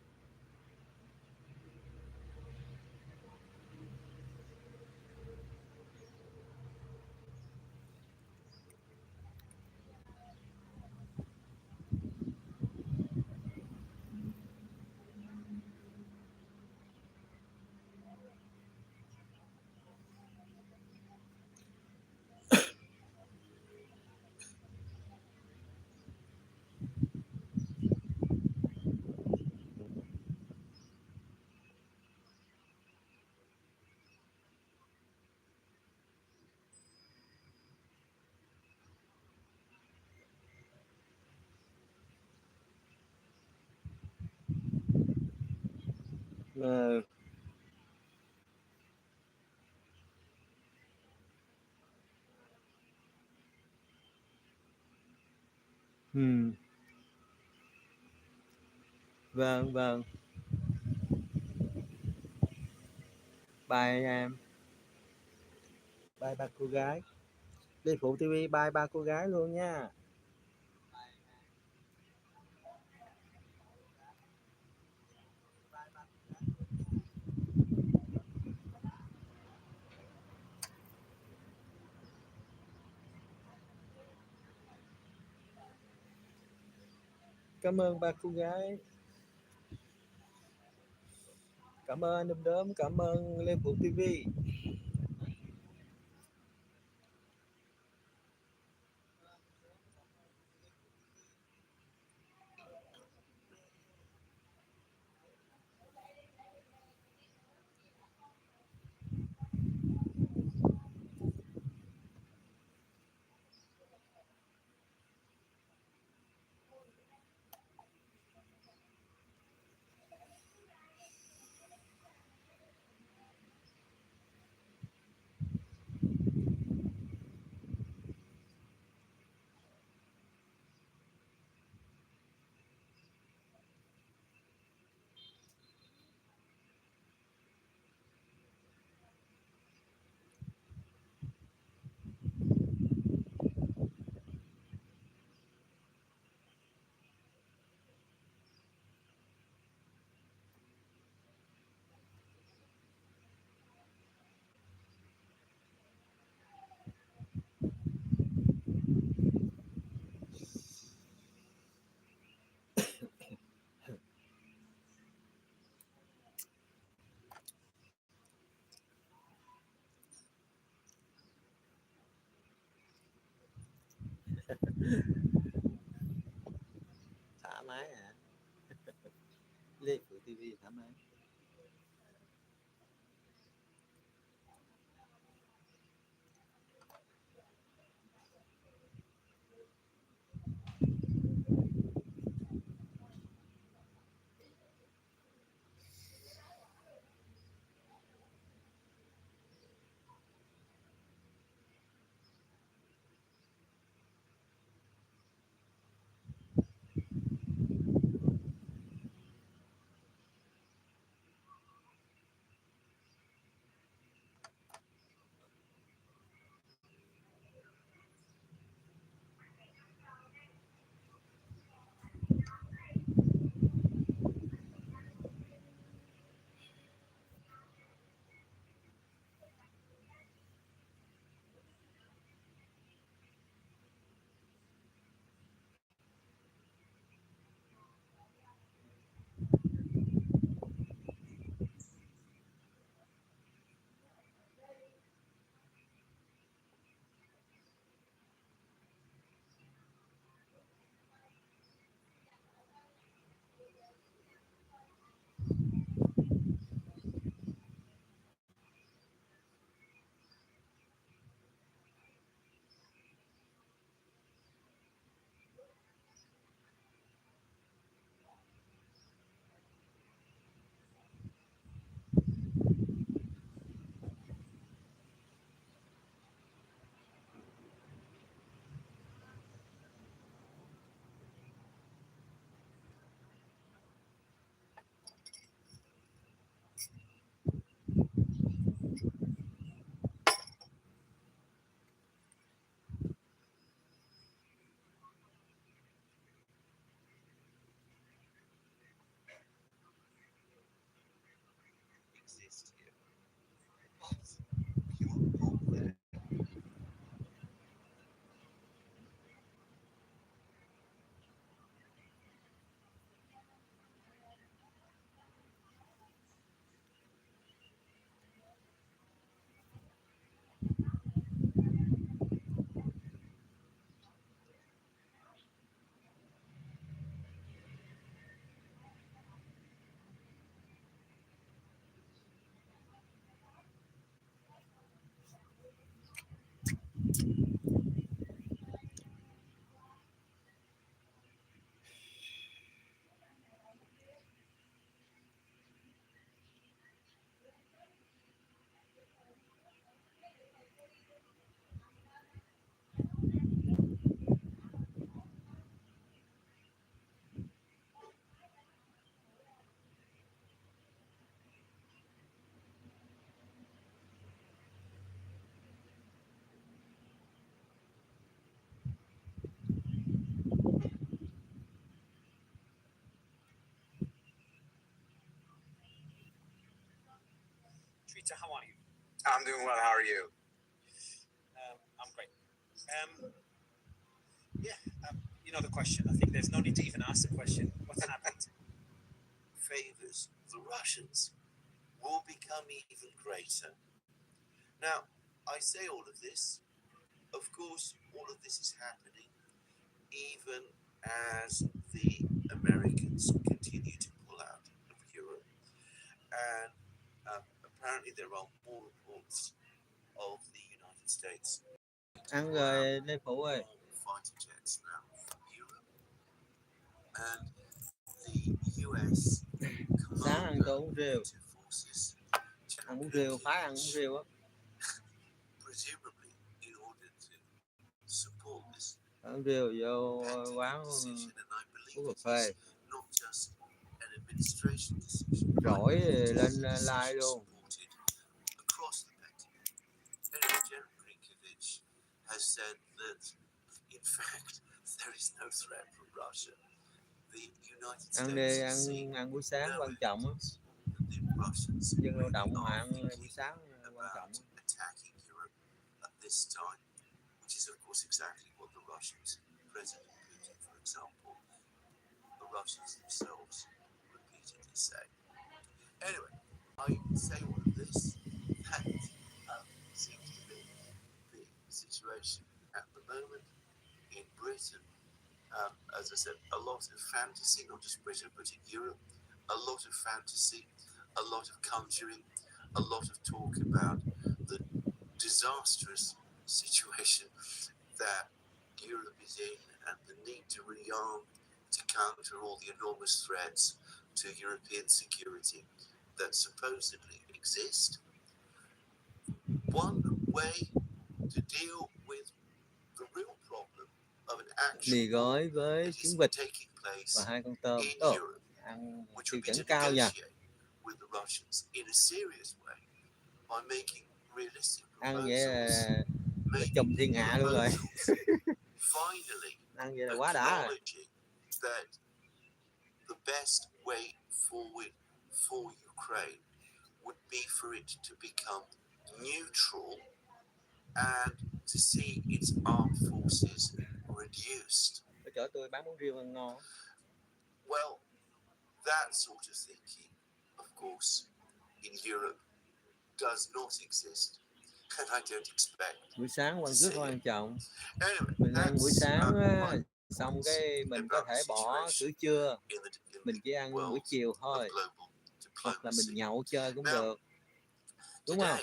S4: Ờ, ừ, vâng vâng. Bài bài ba cô gái. Lê Phụ TV bài ba cô gái luôn nha. Cảm ơn ba cô gái. Cảm ơn anh Đom Đóm, cảm ơn Lê Phụ TV. Thoải mái hả? Lê Phụ TV thoải mái.
S5: Peter, how are you?
S6: I'm doing well. How are you?
S5: I'm great. You know the question. I think there's no need to even ask the question. What's happened?
S3: Favors the Russians will become even greater. Now, I say all of this. Of course, all of this is happening even as the Americans continue to pull out of Europe. And apparently there are more reports of the United States
S4: Ăn rồi Lê Phụ ơi.
S3: fighter jets now from Europe. And the US
S4: Sáng ăn tôi uống rượu.
S3: forces
S4: Ăn uống rượu, phái ăn uống rượu á.
S3: presumably in order to support this
S4: Ăn rượu vô quán
S3: decision, and I
S4: uống
S3: believe
S4: cà phê.
S3: it is not just an administration decision,
S4: Rỗi lên
S3: it's a
S4: live
S3: decision
S4: luôn.
S3: supported across the Pentagon. Anyway, Jared Grinkovich has said that in fact there is no threat from Russia. The United
S4: Ăn
S3: States
S4: đi,
S3: is seeing
S4: ăn buổi sáng
S3: no
S4: quan trọng á.
S3: evidence that the Russians
S4: Dân lao
S3: really
S4: động mà
S3: are
S4: ăn buổi
S3: thinking
S4: sáng quan trọng.
S3: about attacking Europe at this time, which is of course exactly what the Russians, President Putin, for example, the Russians themselves repeatedly say. Anyway, I say all of this, that seems to be the situation at the moment in Britain. As I said, a lot of fantasy, not just Britain but in Europe, a lot of fantasy, a lot of conjuring, a lot of talk about the disastrous situation that Europe is in and the need to rearm to counter all the enormous threats to European security that supposedly exist. One way to deal with the real problem of an
S4: Mì
S3: actual war
S4: gói với
S3: that
S4: trứng
S3: is
S4: vịt
S3: taking place
S4: và 2 con tôm.
S3: in
S4: Ồ,
S3: Europe,
S4: ăn
S3: which
S4: tiêu
S3: would be
S4: chuẩn
S3: to
S4: cao nha.
S3: negotiate with the Russians in a serious way by making realistic
S4: Ăn vậy
S3: proposals,
S4: là
S3: making
S4: chùm thiên hạ luôn rồi.
S3: proposals, finally
S4: Ăn vậy là quá đã rồi.
S3: acknowledging that the best way forward for Ukraine would be for it to become neutral and to see its armed forces reduced.
S4: Ở chỗ tôi bán bún riêu ăn ngon.
S3: Well, that sort of thinking, of course, in Europe does not exist, and I don't expect.
S4: Buổi sáng rất quan trọng.
S3: Anyway,
S4: Mình ăn buổi sáng á,
S3: my
S4: xong cái mình có thể bỏ bữa trưa, mình chỉ ăn buổi chiều thôi, hoặc là mình nhậu chơi cũng được, đúng không?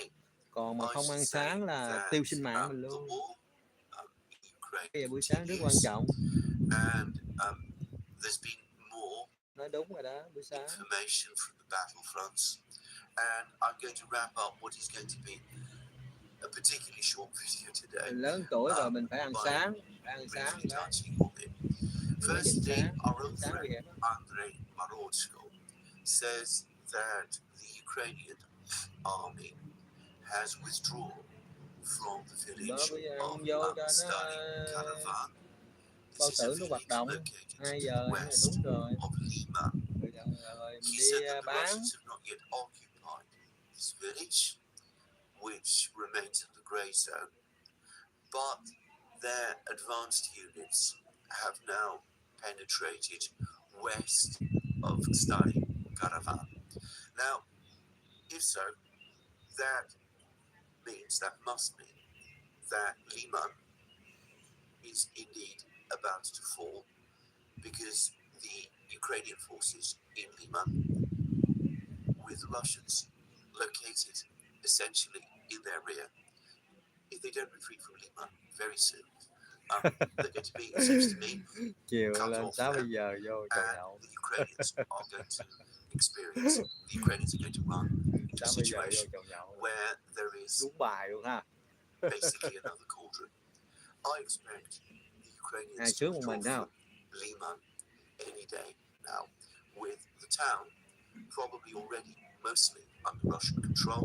S4: Còn mà không ăn sáng là tiêu sinh mạng mình luôn. Bây giờ buổi sáng rất quan trọng. Nói đúng rồi đó, buổi sáng.
S3: And I'm going to wrap up what is going to be a particularly short video today.
S4: Mình lớn tuổi rồi mình phải ăn sáng,
S3: Firstly, our own friend Andrei Marodsko says that the Ukrainian army has withdrawn from the village of Stary Karavan.
S4: Bao tử nó hoạt động 2 giờ là đúng rồi. Rồi mình đi bán.
S3: This village, which remains in the grey zone, but their advanced units have now penetrated west of Stary Karavan. Now, if so, that must mean that Liman is indeed about to fall, because the Ukrainian forces in Liman, with the Russians located essentially in their rear, if they don't retreat from Liman very soon, they're going to be, it seems to me,
S4: chiều lên 6 giờ vô chầu nhậu.
S3: The Ukrainians are going to experience, the Ukrainians are going to run into a situation where there is
S4: đúng bài luôn ha.
S3: basically another cauldron. I expect the Ukrainians to withdraw from Liman any day now, with the town probably already mostly under Russian control,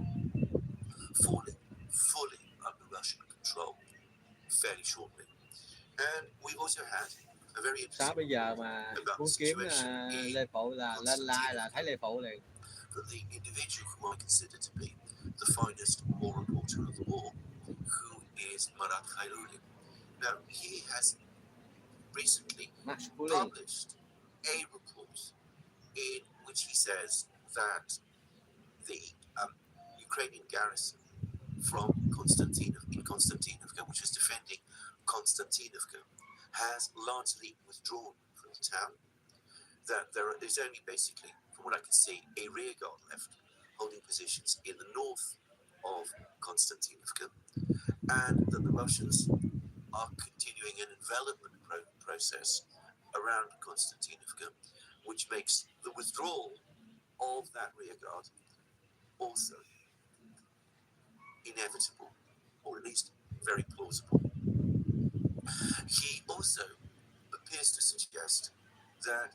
S3: falling fully under Russian control fairly shortly. And we've also had a very interesting
S4: bây giờ mà muốn kiếm Lê Phụ là lên live là thấy Lê Phụ liền.
S3: that the individual who I consider to be the finest war reporter of the war, who is Marat Khairuli. Now, he has recently published a report in which he says that the Ukrainian garrison from Konstantinovka, which was defending Konstantinovka, has largely withdrawn from the town. That there is only basically, from what I can see, a rear guard left holding positions in the north of Konstantinovka, and that the Russians are continuing an envelopment process around Konstantinovka, which makes the withdrawal of that rear guard also inevitable, or at least very plausible. He also appears to suggest that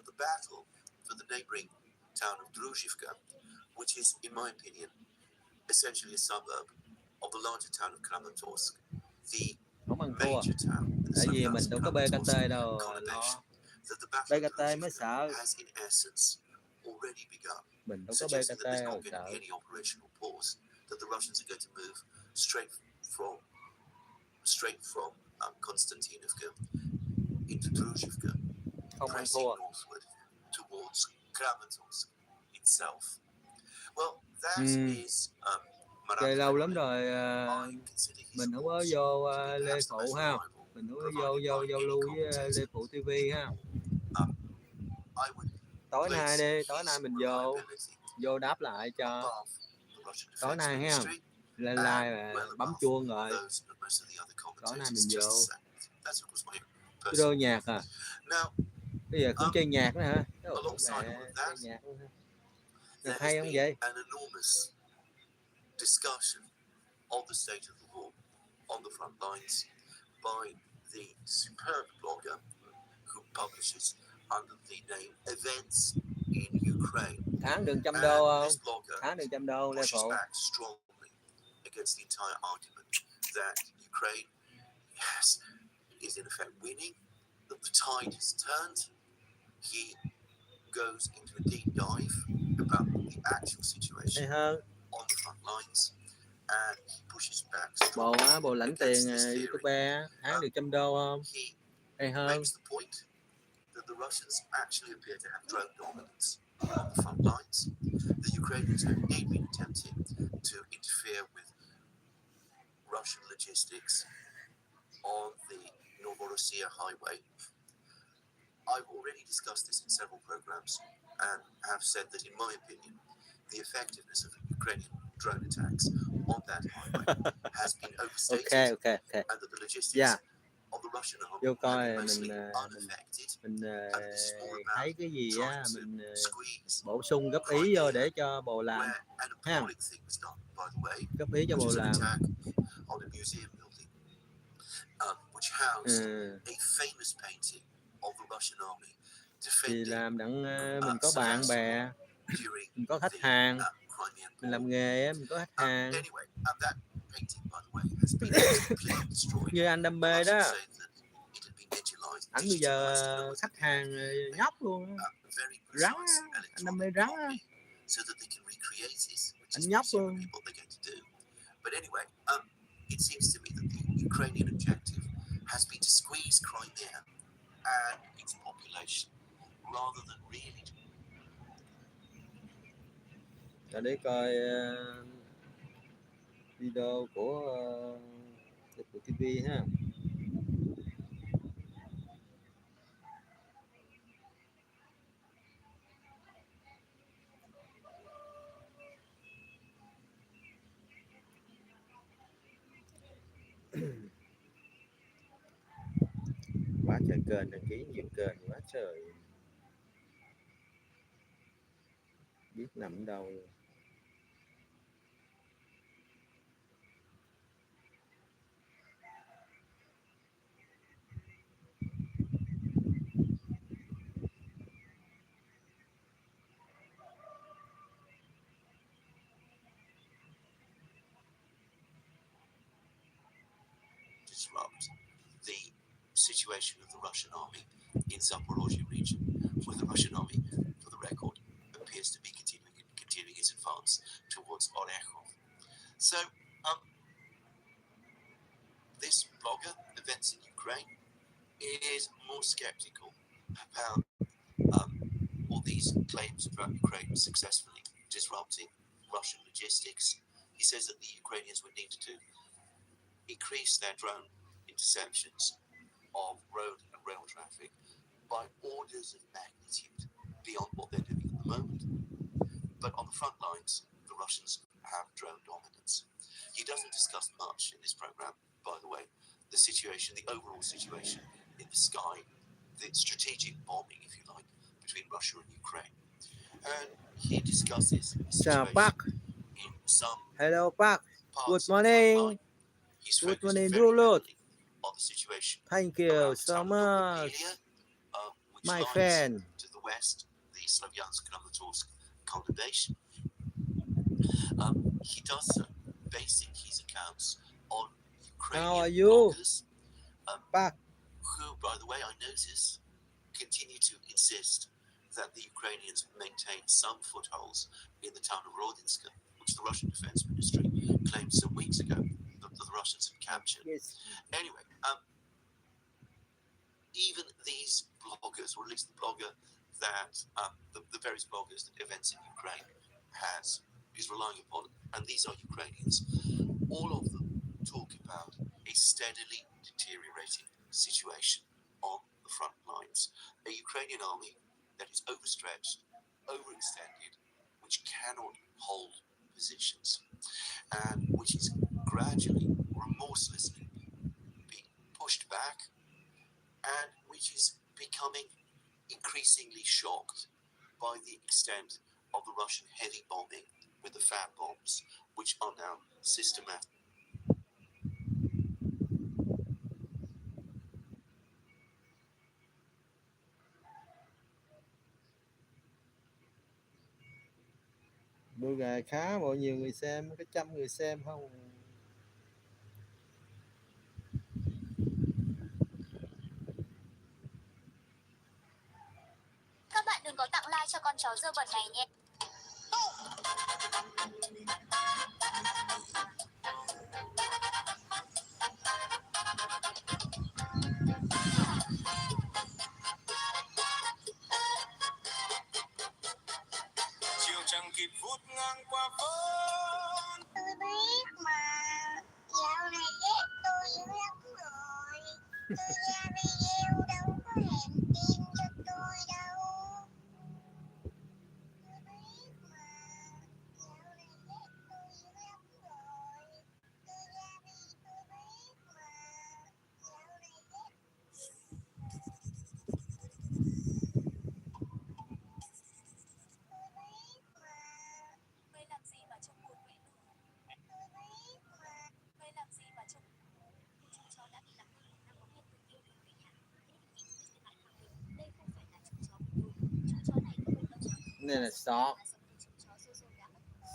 S3: the battle for the neighboring town of Druzhivka, which is, in my opinion, essentially a suburb of the larger town of Kramatorsk, the major town in the
S4: tại vì
S3: southern
S4: mình đâu có BKT đâu
S3: conurbation, that the battle of
S4: BKT mới
S3: Druzhivka
S4: sợ,
S3: has in essence already begun,
S4: mình đâu có
S3: suggesting that
S4: BKT
S3: there's
S4: đâu
S3: not going to
S4: sợ.
S3: be any operational pause, that the Russians are going to move straight from Konstantinovka into Druzhivka,
S4: Không ăn
S3: pressing
S4: thua.
S3: northward towards Kramatorsk itself. Well, that is
S4: Chơi lâu lắm rồi, mình không có vô Lê Phụ ha, mình không có vô lưu với Lê Phụ TV ha. Tối nay đi, tối nay mình vô đáp lại cho tối nay ha, lên like bấm chuông rồi tối nay mình vô video nhạc à, bây giờ cũng chơi nhạc nữa hả? Chơi nhạc nữa hả? Được hay không vậy?
S3: Discussion of the state of the war on the front lines by the superb blogger who publishes under the name Events in Ukraine.
S4: Tháng được $100 không? Tháng được $100 Lê Phụ.
S3: Against the entire argument that Ukraine is in effect winning, that the tide has turned. He goes into a deep dive about the actual situation on the front lines, and he pushes back strongly.
S4: Bồ lãnh tiền YouTube tháng được $100 không? Hay hơn.
S3: Makes the point that the Russians actually appear to have drone dominance on the front lines. The Ukrainians have indeed been attempting to interfere with Russian logistics on the Novorossiya highway. I've already discussed this in several programs and have said that, in my opinion, the effectiveness of Ukrainian drone attacks on that highway has been overstated, and that the logistics of the Russian army have been mostly unaffected.
S4: Mình thấy cái gì á, mình bổ sung góp ý vô để cho bồ làm ha, góp ý cho bồ làm.
S3: Which housed a famous painting of the Russian army
S4: thì làm đặng mình có bạn bè, mình có khách hàng, mình làm nghề á, mình có khách hàng. Như anh đam mê đó, ảnh bây giờ khách hàng nhóc luôn, rắn, anh đam mê rắn á, anh nhóc luôn.
S3: But anyway, it seems to me that the Ukrainian objective has been to squeeze Crimea and its population rather than really.
S4: Ở đây coi video của TV ha. Quá trời kênh đăng ký, nhiều kênh quá trời, biết nằm đâu.
S3: Disrupt the situation of the Russian army in Zaporozhye region, where the Russian army, for the record, appears to be arms towards Orechov. So, this blogger, Events in Ukraine, is more skeptical about all these claims about Ukraine successfully disrupting Russian logistics. He says that the Ukrainians would need to increase their drone interceptions of road and rail traffic by orders of magnitude beyond what they're doing at the moment. But on the front lines, the Russians have drone dominance. He doesn't discuss much in this program, by the way, the situation, the overall situation in the sky, the strategic bombing, if you like, between Russia and Ukraine. And he discusses the
S4: Chào
S3: situation
S4: Park.
S3: in some
S4: Hello Park. Good
S3: parts of the front
S4: morning.
S3: line. He's
S4: Good
S3: focused
S4: morning,
S3: very
S4: Rulut.
S3: heavily on the situation
S4: Thank you
S3: around the
S4: so
S3: town of
S4: much,
S3: Dobroglia, which
S4: my
S3: lies
S4: friend.
S3: to the west, the Slavyansk-Kramatorsk conurbation. He does so, basing his accounts on
S4: How are
S3: Ukrainian
S4: you,
S3: bloggers,
S4: Park?
S3: who, by the way, I notice, continue to insist that the Ukrainians maintain some footholds in the town of Rodinska, which the Russian Defense Ministry claimed some weeks ago that the Russians had captured.
S4: Yes.
S3: Anyway, even these bloggers, or at least the blogger that the various bloggers that Events in Ukraine is relying upon, and these are Ukrainians, all of them talk about a steadily deteriorating situation on the front lines. A Ukrainian army that is overstretched, overextended, which cannot hold positions, and which is gradually, remorselessly being pushed back, and which is becoming increasingly shocked by the extent of the Russian heavy bombing with the FAB bombs, which are now systematic.
S4: Bữa gà khá bao nhiêu người xem, có 100 người xem không?
S6: Các bạn đừng có tặng like cho con chó dơ bẩn này nhé.
S1: Chiều chẳng kịp vút ngang qua phố.
S6: Tôi biết mà, dạo này ghét tôi dữ lắm rồi. Tôi ra video đâu có hẹn tin cho tôi đâu. Tôi biết mà, dạo này ghét tôi dữ lắm rồi. Tôi ra video tôi biết mà, dạo này ghét. Tôi biết mà. Mày làm gì mà trông buồn vậy? Tôi biết mà. Mày làm gì mà trông chú chó đã bị lạc mất 1 năm có hiện tượng yêu thương về nhà. Thế thì Chris lại khẳng định đây không phải là chú chó của tôi. Chú chó này có bộ lông trắng.
S4: Này là sọt.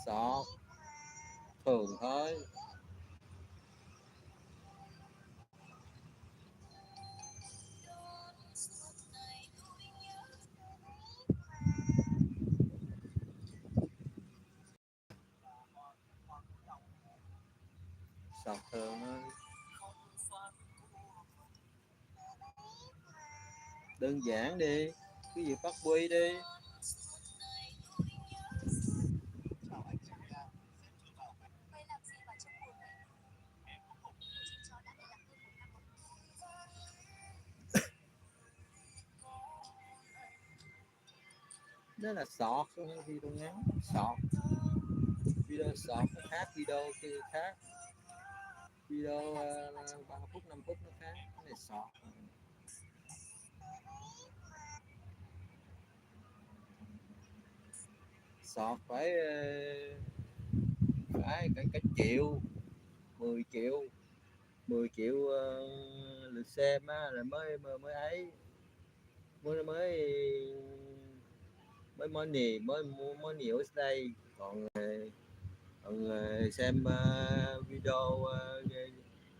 S4: Sọt. Thường thôi. Sọt thường thôi. Đơn giản đi, cái gì bắt quy đi. Đó là sọt, video ngắn, sọt. Video sọt nó khác, video kia khác. Video 3 phút, 5 phút nó khác. Cái này sọt. Sọt phải cả triệu, 10 triệu 10 triệu lượt xem á, là mới ấy mới nhiều ở đây. Còn xem video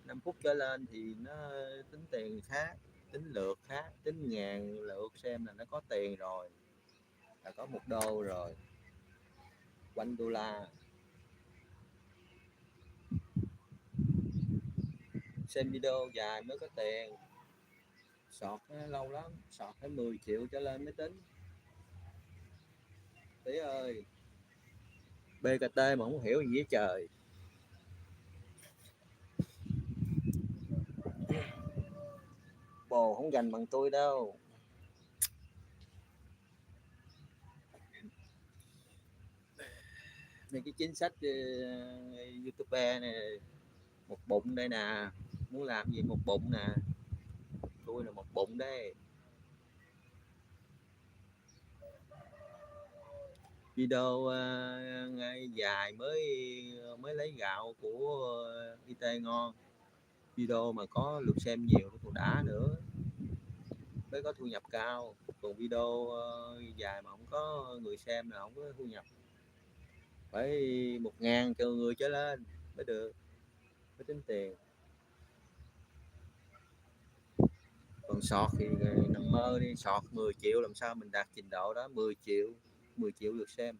S4: 5 phút trở lên thì nó tính tiền khác, tính lượt khác, tính ngàn lượt xem là nó có tiền rồi, là có $1 rồi. $1. Xem video dài mới có tiền, sọt lâu lắm, sọt phải 10 triệu trở lên mới tính. Tí ơi, BKT mà không hiểu gì với trời. Bồ không gành bằng tôi đâu. Nên cái chính sách YouTuber này, một bụng đây nè, muốn làm gì một bụng nè, tôi là một bụng đây. Video dài mới lấy gạo của IT ngon, video mà có lượt xem nhiều nó còn đã nữa, mới có thu nhập cao. Còn video dài mà không có người xem là không có thu nhập, phải 1.000 cho người trở lên mới được, mới tính tiền. Còn short thì nằm mơ đi, short 10 triệu làm sao mình đạt trình độ đó. 10 triệu lượt xem,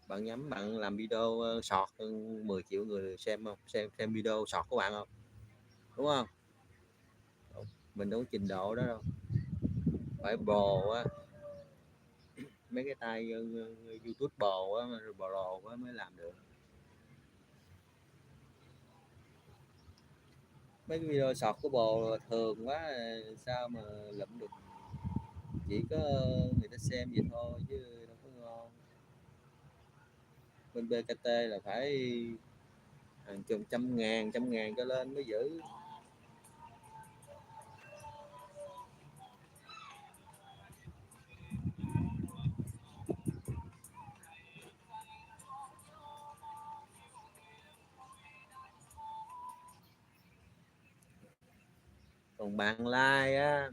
S4: bạn nhắm bạn làm video short 10 triệu người xem không? Xem video short của bạn không, đúng không? Mình đâu có trình độ đó đâu, phải bồ á, mấy cái tay YouTube bồ á, bồ á mới làm được. Mấy cái video short của bồ thường quá, sao mà lụm được. Chỉ có người ta xem vậy thôi chứ đâu có ngon. Bên BKT là phải hàng chục trăm ngàn cho lên mới giữ. Còn bạn like á,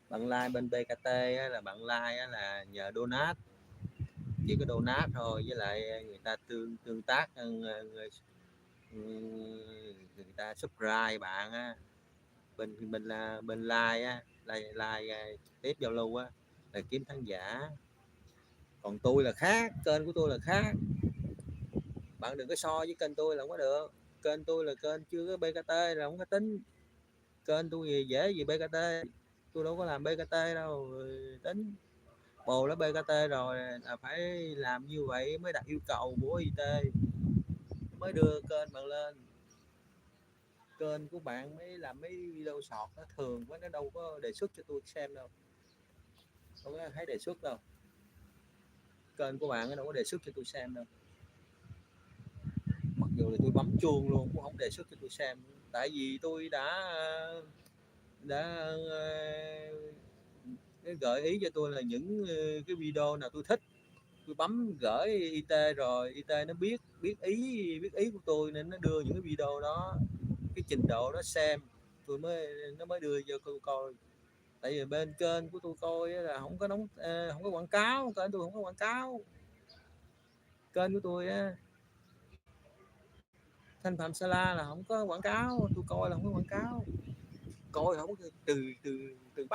S4: bạn like bên BKT á, là bạn like á, là nhờ donate, chỉ có donate thôi, với lại người ta tương tác, người ta subscribe bạn á, bên like á, like tiếp giao lưu á là kiếm khán giả. Còn tôi là khác, kênh của tôi là khác, bạn đừng có so với kênh tôi là không có được. Kênh tôi là kênh chưa có BKT là không có tính. Kênh tôi gì dễ gì BKT, tôi đâu có làm BKT đâu tính. Bồ đã BKT rồi là phải làm như vậy mới đạt yêu cầu của IT, mới đưa kênh bạn lên. Kênh của bạn mới làm mấy video short nó thường quá, nó đâu có đề xuất cho tôi xem đâu, không có thấy đề xuất đâu. Kênh của bạn nó đâu có đề xuất cho tôi xem đâu, mặc dù là tôi bấm chuông luôn cũng không đề xuất cho tôi xem. Tại vì tôi đã gợi ý cho tôi là những cái video nào tôi thích, tôi bấm gửi IT rồi IT nó biết ý của tôi nên nó đưa những cái video đó, cái trình độ đó xem, nó mới đưa cho tôi coi. Tại vì bên kênh của tôi coi là không có không có quảng cáo, kênh tôi không có quảng cáo. Kênh của tôi á, ThanhPhamSala là không có quảng cáo, tôi coi là không có quảng cáo. Coi không có từ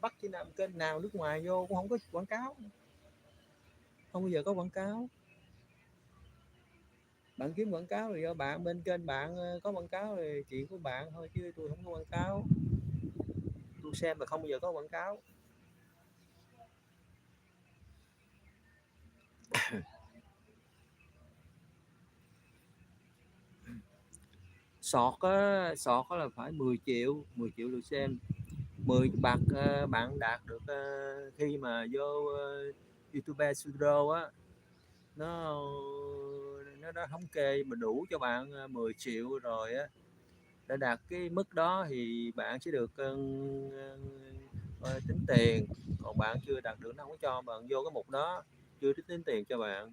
S4: Bắc tới Nam, kênh nào nước ngoài vô cũng không có quảng cáo, không bao giờ có quảng cáo. Bạn kiếm quảng cáo thì do bạn, bên kênh bạn có quảng cáo thì chuyện của bạn thôi, chứ tôi không có quảng cáo. Tôi xem là không bao giờ có quảng cáo. Sọt á là phải 10 triệu được xem. 10 bạc bạn đạt được khi mà vô YouTube Studio á, nó nó thống kê mà đủ cho bạn 10 triệu rồi á, đã đạt cái mức đó thì bạn sẽ được tính tiền. Còn bạn chưa đạt được nó không có cho bạn vô cái mục đó, chưa tính tiền cho bạn,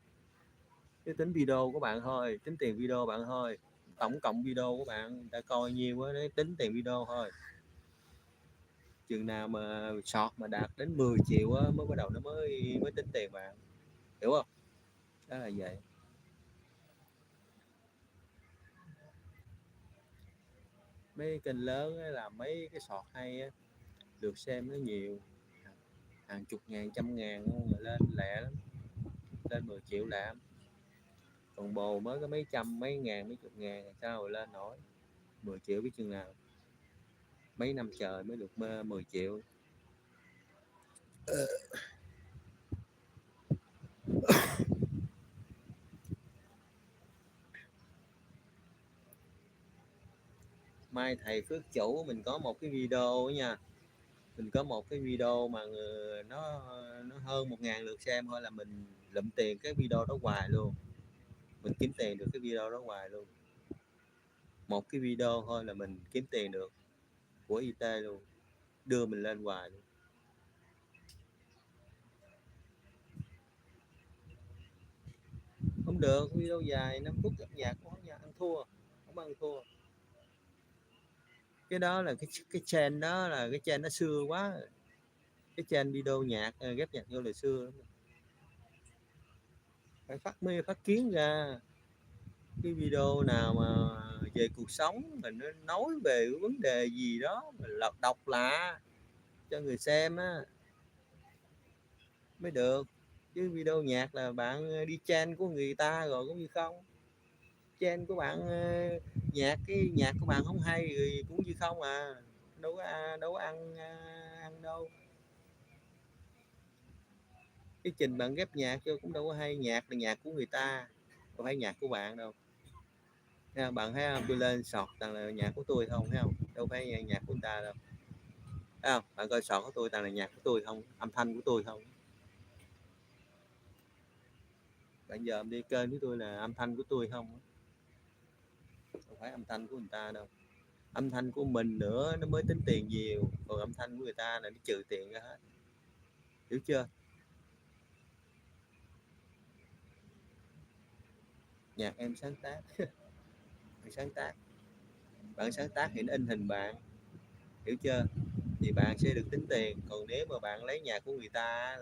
S4: chứ tính video của bạn thôi, tính tiền video bạn thôi. Tổng cộng video của bạn đã coi nhiều á, tính tiền video thôi. Chừng nào mà short mà đạt đến 10 triệu á, mới bắt đầu nó mới tính tiền bạn, hiểu không? Đó là vậy. Mấy kênh lớn á, làm mấy cái short hay á, được xem nó nhiều, hàng chục ngàn trăm ngàn lên lẹ lắm. lên 10 triệu làm, còn bồ mới có mấy trăm mấy ngàn mấy chục ngàn sao rồi lên nổi 10 triệu biết chừng nào, mấy năm trời mới được 10 triệu. Mai thầy Phước chủ mình có một cái video nha, mình có một cái video mà nó hơn 1.000 lượt xem thôi là mình lụm tiền cái video đó hoài luôn, mình kiếm tiền được cái video đó hoài luôn, một cái video thôi là mình kiếm tiền được của IT luôn, đưa mình lên hoài luôn. Không được, video dài 5 phút âm nhạc cũng không ăn thua, không ăn thua. Cái đó là cái trend đó là cái trend nó xưa quá, cái trend video nhạc ghép nhạc vô là xưa lắm. Phải phát mê phát kiến ra cái video nào mà về cuộc sống mình nó nói về cái vấn đề gì đó mình đọc lạ cho người xem á mới được, chứ video nhạc là bạn đi trend của người ta rồi cũng như không, trend của bạn cái nhạc của bạn không hay thì cũng như không à, đâu có ăn đâu, cái trình bạn ghép nhạc vô cũng đâu có hay, nhạc là nhạc của người ta không phải nhạc của bạn đâu. Bạn thấy không, tôi lên sọt toàn là nhạc của tôi không, thấy không, đâu phải nhạc của người ta đâu, thấy không, bạn coi sọt của tôi toàn là nhạc của tôi không, âm thanh của tôi không, bạn giờ đi kênh với tôi là âm thanh của tôi không phải âm thanh của người ta đâu, âm thanh của mình nữa nó mới tính tiền nhiều, còn âm thanh của người ta là nó trừ tiền ra hết, hiểu chưa? Nhạc em sáng tác bạn sáng tác thì nó in hình bạn, hiểu chưa, thì bạn sẽ được tính tiền, còn nếu mà bạn lấy nhạc của người ta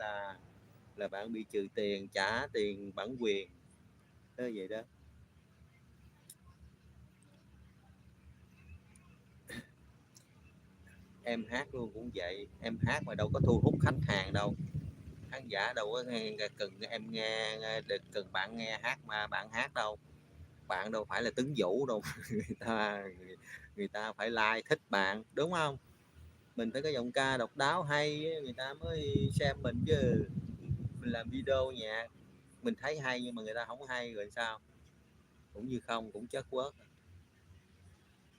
S4: là bạn bị trừ tiền, trả tiền bản quyền đó, vậy đó. Em hát luôn cũng vậy, em hát mà đâu có thu hút khách hàng đâu, khán giả đâu có cần em nghe, cần bạn nghe hát mà bạn hát đâu, bạn đâu phải là Tấn Vũ đâu người ta phải like thích bạn, đúng không, mình phải có giọng ca độc đáo hay người ta mới xem mình chứ, mình làm video nhạc mình thấy hay nhưng mà người ta không hay rồi sao, cũng như không, cũng chất quất.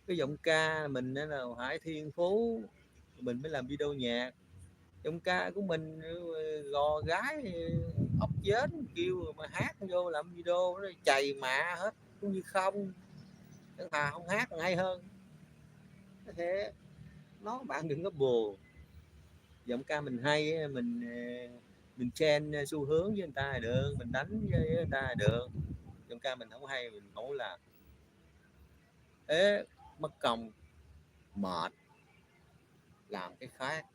S4: Cái giọng ca mình là phải thiên phú mình mới làm video nhạc, giọng ca của mình gò gái ốc dến kêu mà hát vô làm video nó chày mạ hết cũng như không, thà không hát còn hay hơn thế. Nó bạn đừng có buồn, giọng ca mình hay mình chen xu hướng với người ta là được, mình đánh với người ta là được, giọng ca mình không hay mình không làm thế mất công mệt, làm cái khác,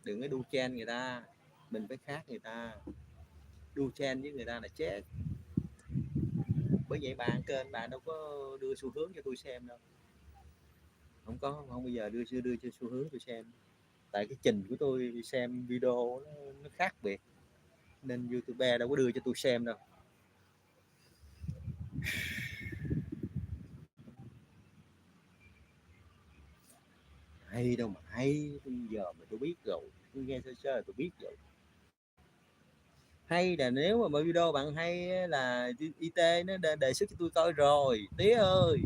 S4: đừng có đu chen người ta, mình phải khác người ta, đu chen với người ta là chết, bởi vậy bạn kênh bạn đâu có đưa xu hướng cho tôi xem đâu, không có, không bao giờ đưa cho xu hướng tôi xem, tại cái trình của tôi xem video nó khác biệt nên YouTube đâu có đưa cho tôi xem đâu. Hay đâu mà hay, bây giờ mà tôi biết rồi, tôi nghe sơ sơ là tôi biết rồi, hay là nếu mà video bạn hay là IT nó đề xuất cho tôi coi rồi tía ơi,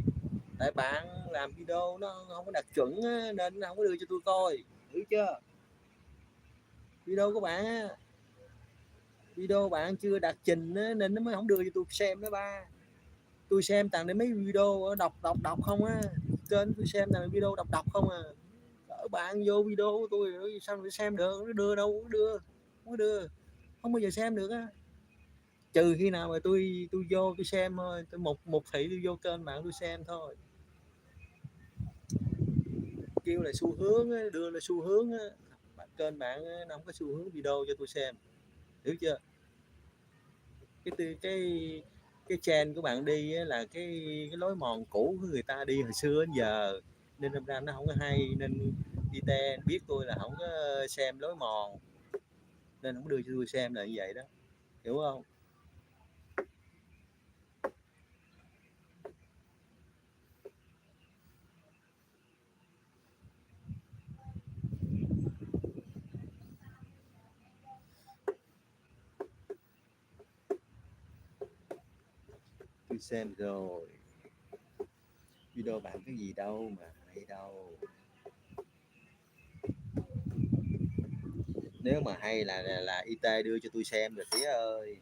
S4: tại bạn làm video nó không có đạt chuẩn nên nó không có đưa cho tôi coi, hiểu chưa, video bạn chưa đạt trình nên nó mới không đưa cho tôi xem đó ba, tôi xem toàn đến mấy video đọc không á, kênh tôi xem toàn video đọc không à, ở bạn vô video của tôi sao tôi xem được, nó đưa đâu không đưa, không bao giờ xem được á, trừ khi nào mà tôi vô tôi xem thôi, tôi một thị tôi vô kênh bạn tôi xem thôi, kêu là xu hướng đưa là xu hướng kênh bạn nó không có xu hướng video cho tôi xem, hiểu chưa, cái trend của bạn đi là cái lối mòn cũ của người ta đi hồi xưa đến giờ nên đâm ra nó không có hay, nên IT biết tôi là không có xem lối mòn nên không đưa cho tôi xem là như vậy đó, hiểu không, Tôi xem rồi. Video bạn cái gì đâu mà hay đâu. Nếu mà hay là IT đưa cho tôi xem rồi tía ơi.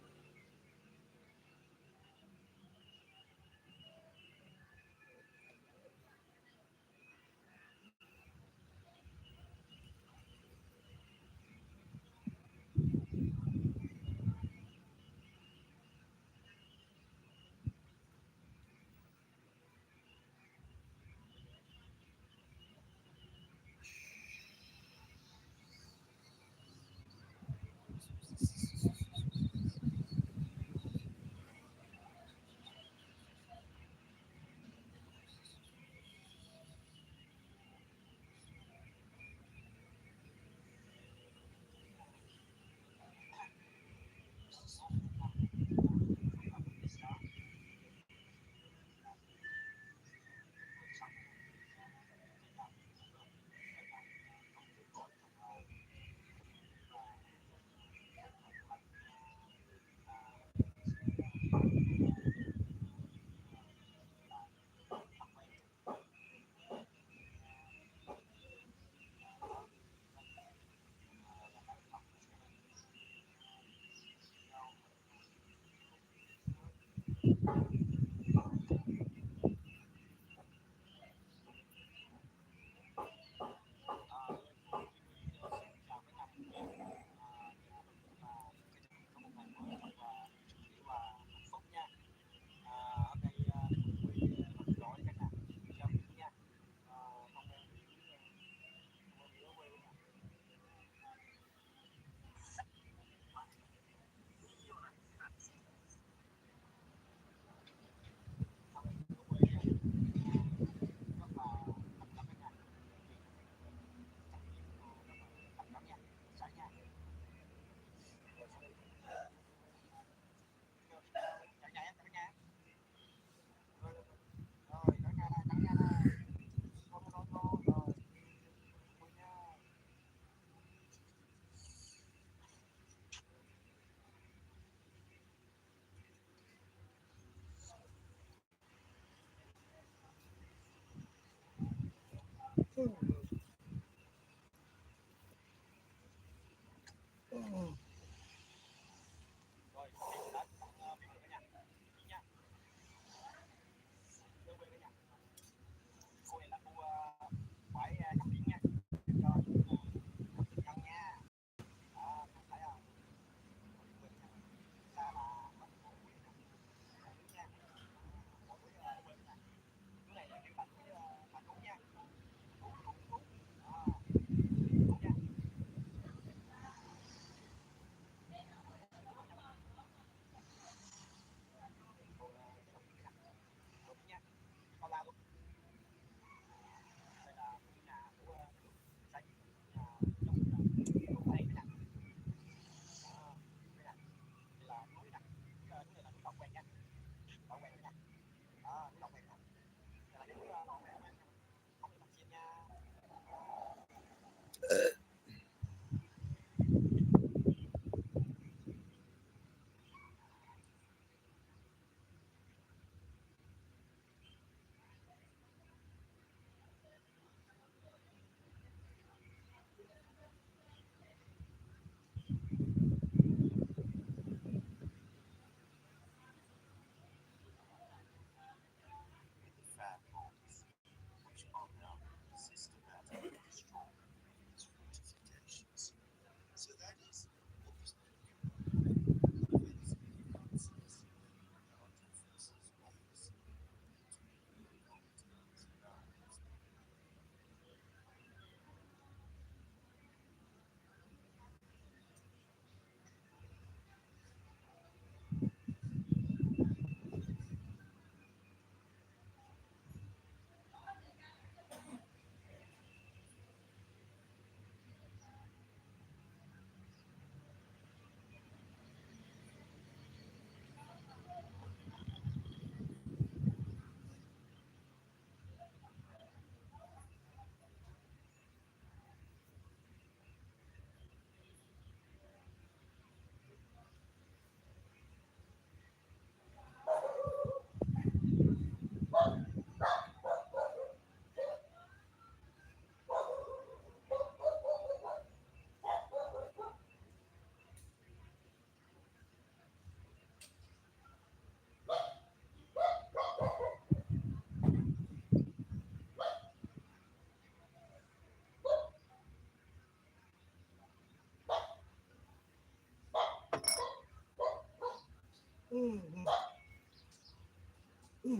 S4: Sam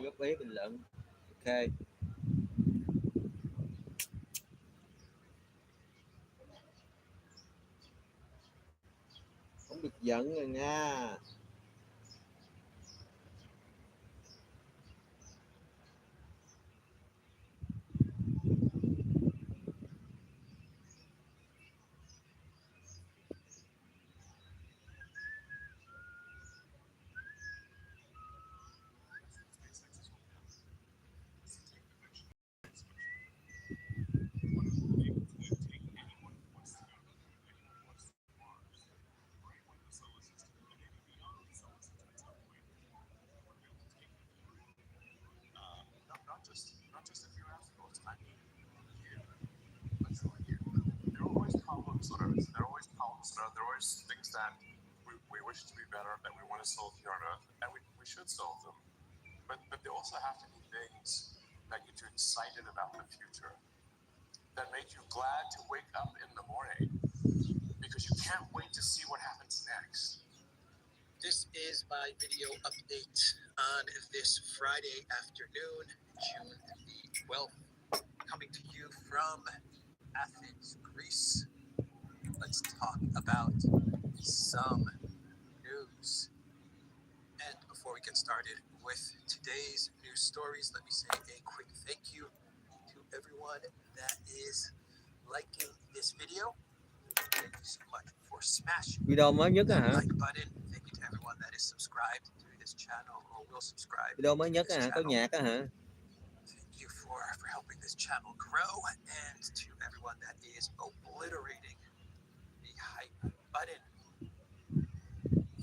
S4: góp ý bình luận. Ok. Không được giận rồi nha.
S3: Not just a few astronauts. I mean, you. Literally you. There are always problems that are. There are always problems that are. There are always things that we wish to be better, that we want to solve here on Earth, and we should solve them. But they also have to be things that get you excited about the future, that make you glad to wake up in the morning, because you can't wait to see what happens next.
S1: This is my video update on this Friday afternoon, June the 12th, coming to you from Athens, Greece. Let's talk about some news. And before we get started with today's news stories, let me say a quick thank you to everyone that is liking this video. Thank you so much for smashing
S4: Video mới nhất
S1: that
S4: hả?
S1: like button. Thank you to everyone that is subscribed to this channel or will subscribe
S4: Video mới
S1: to
S4: nhất
S1: this
S4: hả? Có
S1: channel.
S4: nhạc hả?
S1: Thank you for helping this channel grow, and to everyone that is obliterating the hype button.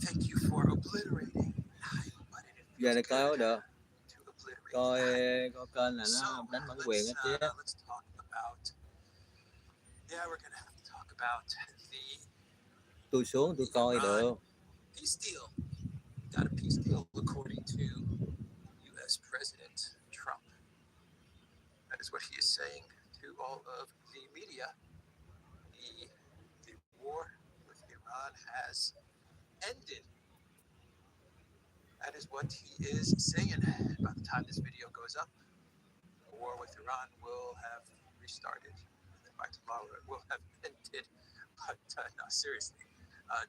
S1: Thank you for obliterating the hype button. It
S4: Giờ
S1: feels
S4: này coi có
S1: good
S4: được.
S1: to obliterate
S4: Coi
S1: the hype.
S4: coi kênh là
S1: So
S4: nó đánh bản quyền hết chứ.
S1: let's talk about. Yeah, we're gonna have to talk about the.
S4: Tôi xuống tôi coi được.
S1: Peace deal. Got a peace deal according to U.S. President Trump. That is what he is saying to all of the media. The war with Iran has ended. That is what he is saying. By the time this video goes up, the war with Iran will have restarted. And by tomorrow, it will have ended. But no, seriously,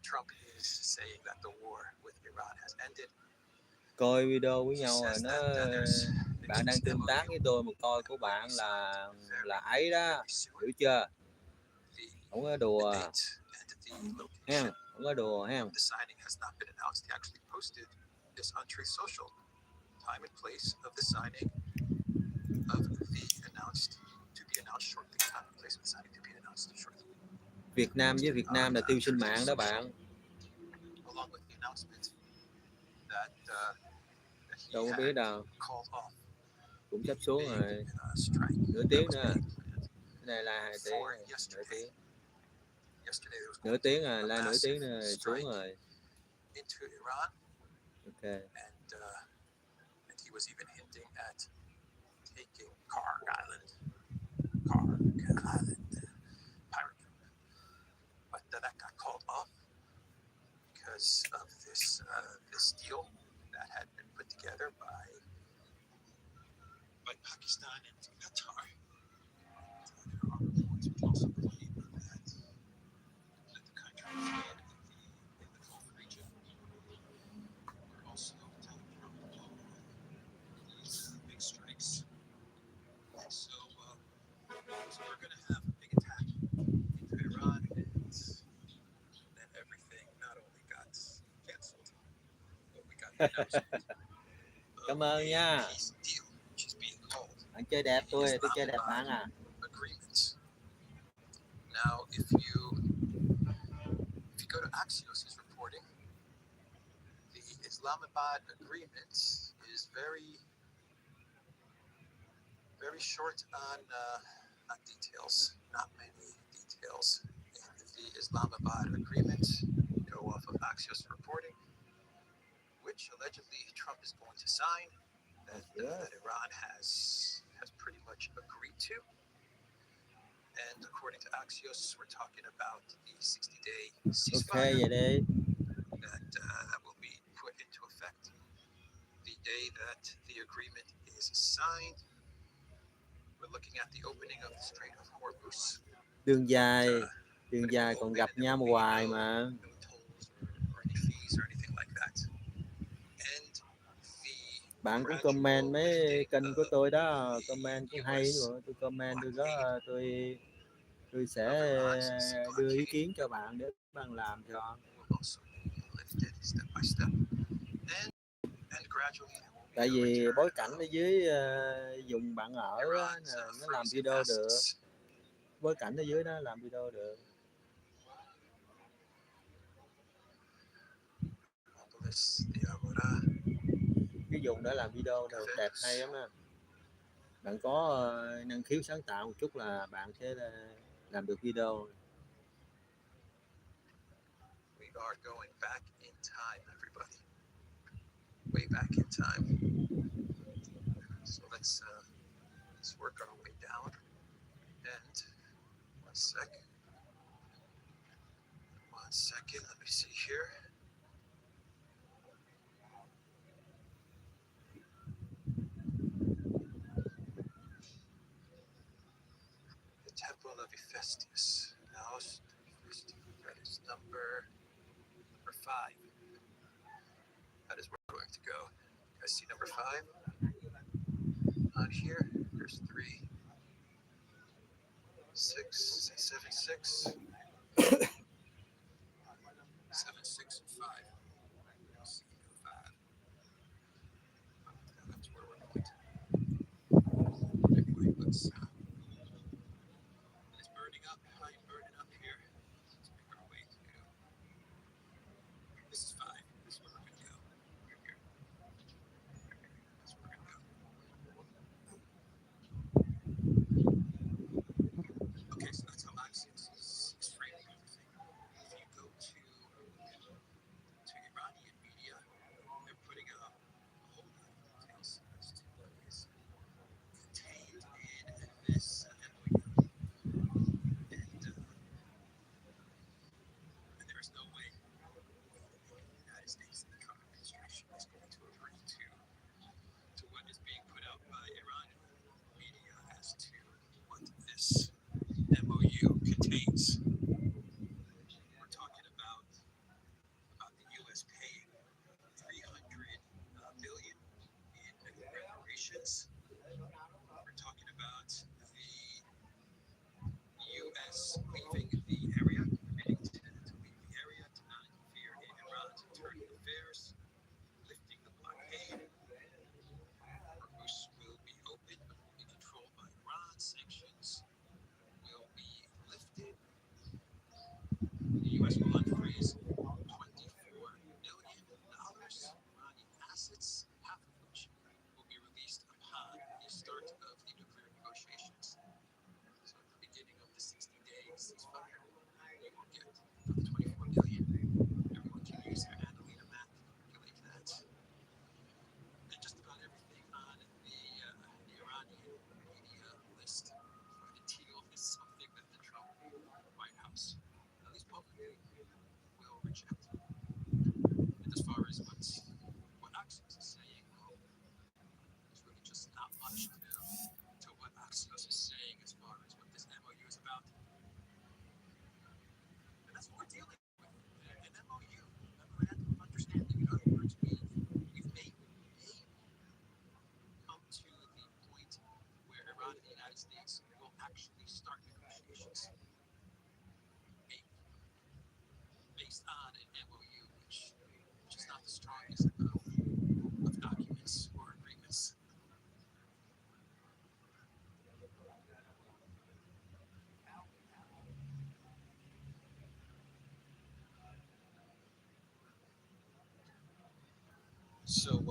S1: Trump is saying that the war with Iran has ended.
S4: Coi video với nhau rồi nó bạn đang tương tác với tôi mà coi của bạn là ấy đó, hiểu chưa? Không có đùa ha, không có đùa ha.
S1: The signing has not been announced. He actually posted this on Truth Social. Time and place of the signing of the announced to be announced shortly. Time and place of the signing to be announced shortly.
S4: Việt Nam với Việt Nam là tiêu sinh mạng đó bạn.
S1: Along with the announcement that
S4: Đâu có biết đâu. Cũng sắp xuống rồi. Nửa tiếng nữa. Cái này là 2 tiếng, nửa tiếng. Nửa tiếng à, là nửa tiếng nữa xuống rồi. Ok.
S1: And he was even hinting at taking Kar Island, pirate group. But that got called off because of this deal that had been put together by Pakistan and Qatar. There are reports which also believe that the countries in the Gulf region are also telling Trump these big strikes. So we're going to have a big attack into Iran, and then everything not only got canceled, but we got the announcement.
S4: Cảm ơn nha. Bạn chơi đẹp tôi chơi đẹp bạn à.
S1: Now, if you go to Axios' reporting, the Islamabad agreement is very short on details. Not many details in the Islamabad agreement. Go off of Axios reporting, which allegedly Trump is going to sign.
S7: that Iran has pretty much agreed to. And according to Axios, we're talking about the 60-day ceasefire
S4: vậy đi.
S7: that will be put into effect the day that the agreement is signed. We're looking at the opening of the Strait of Hormuz.
S4: Đường dài còn gặp nhau hoài mà.
S7: No tolls or any fees or anything like that. And
S4: Bạn cũng comment mấy kênh của tôi đó, comment cũng hay nữa, tôi comment tôi đó, tôi sẽ đưa ý kiến cho bạn để bạn làm cho. Tại vì bối cảnh ở dưới vùng bạn ở nó làm video được, bối cảnh ở dưới đó làm video được. Cái vùng đó làm video được đẹp hay lắm á. Bạn có năng khiếu sáng tạo một chút là bạn sẽ làm được video.
S7: We are going back in time, everybody. Way back in time. So let's work our way down. And one second. Let me see here. The Temple of Hephaestus. Now, that is number 5. That is where we're going to go. You guys see number 5? On here, there's 3, 6, 7, 6. 7, 6, and 5. That's where we're going to. Anyway, it's burning up. I'm burning up here. Let's make our way to. This is 5. This is where we're going to go. Right here. That's where we're going to go. Okay, so that's how Axios is framing everything. If you go to Iranian media, they're putting a whole lot of details as to what is contained in this MOU. And there is no way the United States and the Trump administration is going to agree to what is being put out by Iranian media as to what this MOU contains. We're talking about the U.S. paying $300 billion in reparations. We're talking about the U.S. leaving the area, committing to leave the area, to not interfere in Iran's internal affairs, lifting the blockade. Hormuz will be open, but will be controlled by Iran. Sanctions will be lifted. The U.S. will unfreeze $24 billion Iranian assets, half of which will be released upon the start of the nuclear negotiations. So at the beginning of the 60-day ceasefire, we will get for the $24 billion. Everyone can use their analytic math to calculate that. And just about everything on the Iranian media list for the deal is something that the Trump White House, at least publicly, will reject. And as far as what Axios is saying, well, there's really just not much to what Axios is saying as far as what this MOU is about. And that's what we're dealing with. An MOU, memorandum of understanding. In other words, we've may come to the point where Iran and the United States will actually start negotiations based on an MOU, which is not the strongest of documents or agreements. So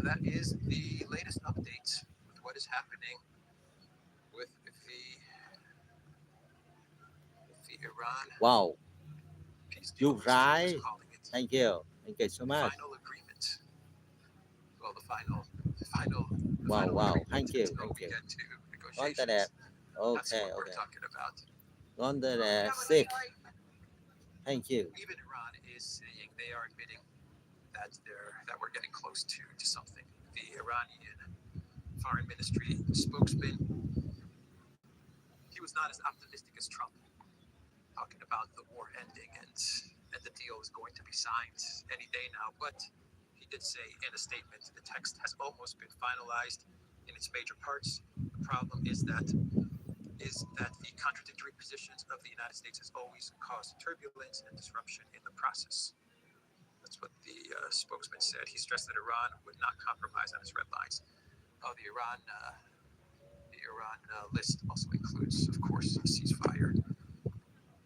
S7: that is the latest update with what is happening with the Iran.
S4: Wow,
S7: Peace
S4: you
S7: deal,
S4: right.
S7: calling it.
S4: Thank you so much.
S7: Final agreement. Well, the final
S4: Wow,
S7: final
S4: wow.
S7: agreement
S4: Thank you,
S7: until
S4: thank
S7: we
S4: you.
S7: get to
S4: Ngon ta
S7: negotiations.
S4: đẹp.
S7: That's
S4: Okay,
S7: what we're
S4: okay.
S7: talking about.
S4: Ngon ta đẹp. Sick. Thank you.
S7: Even Iran is saying they are admitting that we're getting close to something. The Iranian foreign ministry spokesman, he was not as optimistic as Trump, talking about the war ending and the deal is going to be signed any day now. But he did say in a statement the text has almost been finalized in its major parts. The problem is that the contradictory positions of the United States has always caused turbulence and disruption in the process. That's what the spokesman said. He stressed that Iran would not compromise on its red lines. Oh, the Iran list also includes, of course, a ceasefire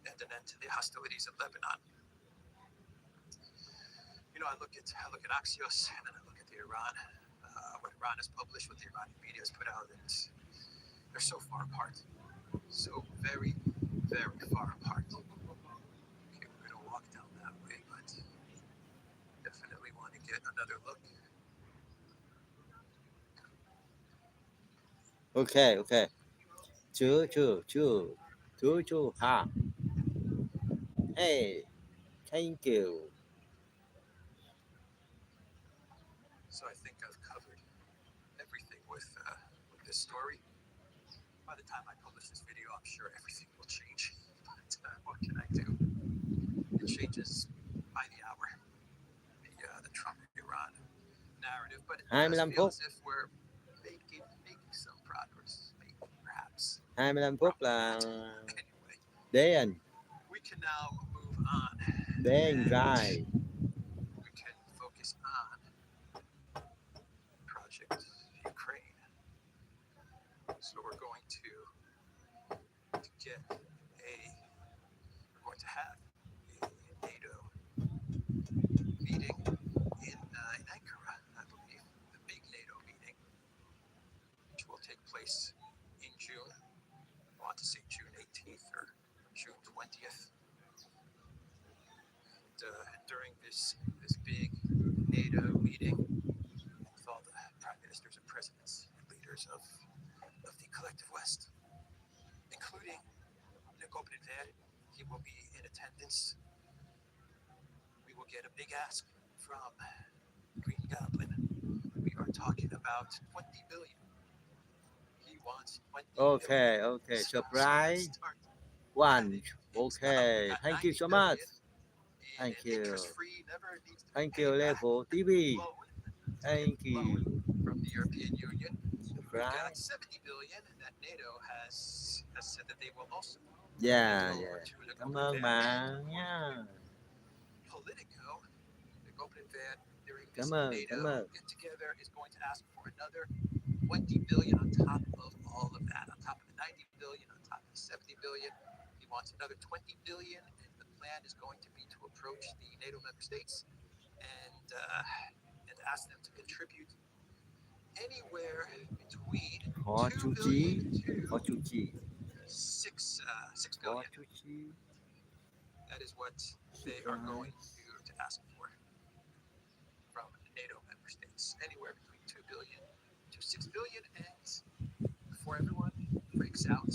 S7: and an end to the hostilities in Lebanon. You know, I look at Axios and then I look at the Iran, what Iran has published, what the Iranian media has put out, and they're so far apart, so very, very far apart. Okay, we're gonna walk down that way, but definitely want to get another look.
S4: Okay, okay. Chú ha. Hey, thank you.
S7: So I think I've covered everything with this story. By the time I publish this video, I'm sure everything will change. But what can I do? It changes by the hour. The Trump-Iran narrative, but it does
S4: 25
S7: feel
S4: phút.
S7: as if we're making some progress, maybe perhaps.
S4: 25 phút là
S7: Anyway,
S4: để anh.
S7: we can now move on.
S4: Để anh trai.
S7: We can focus on Project Ukraine. So we're going to have a NATO meeting in Ankara, I believe, the big NATO meeting, which will take place in June. I want to say June 18th or June 20th. And during this big NATO meeting, with all the prime ministers and presidents and leaders of the collective West, including Nekopinter, he will be in attendance. We will get a big ask from Green Goblin. We are talking about 20 billion. He wants 20
S4: Okay,
S7: billion.
S4: okay.
S7: So
S4: Surprise.
S7: let's start.
S4: One. Okay. Thank you so much. Thank you.
S7: Interest-free, never needs to
S4: Thank
S7: be
S4: you,
S7: paid back
S4: Level TV.
S7: loan.
S4: Thank you.
S7: From the European Union. We've got
S4: Surprise.
S7: 70 billion that NATO has said that they will also
S4: Yeah,
S7: hand over
S4: yeah.
S7: to the
S4: Cảm ơn bạn nha.
S7: Politico, the Gopinvet, during this
S4: Cảm ơn, cảm
S7: NATO
S4: ơn.
S7: get together is going to ask for another 20 billion on top of all of that, on top of the 90 billion, on top of the 70 billion. He wants another 20 billion, and the plan is going to be to approach the NATO member states and ask them to contribute anywhere between
S4: Họ
S7: 2
S4: chủ
S7: billion
S4: trì. Họ
S7: to
S4: chủ trì.
S7: 6
S4: Họ
S7: billion.
S4: chủ trì.
S7: That is what they are going to ask for from NATO member states, anywhere between 2 billion to 6 billion. And before everyone freaks out,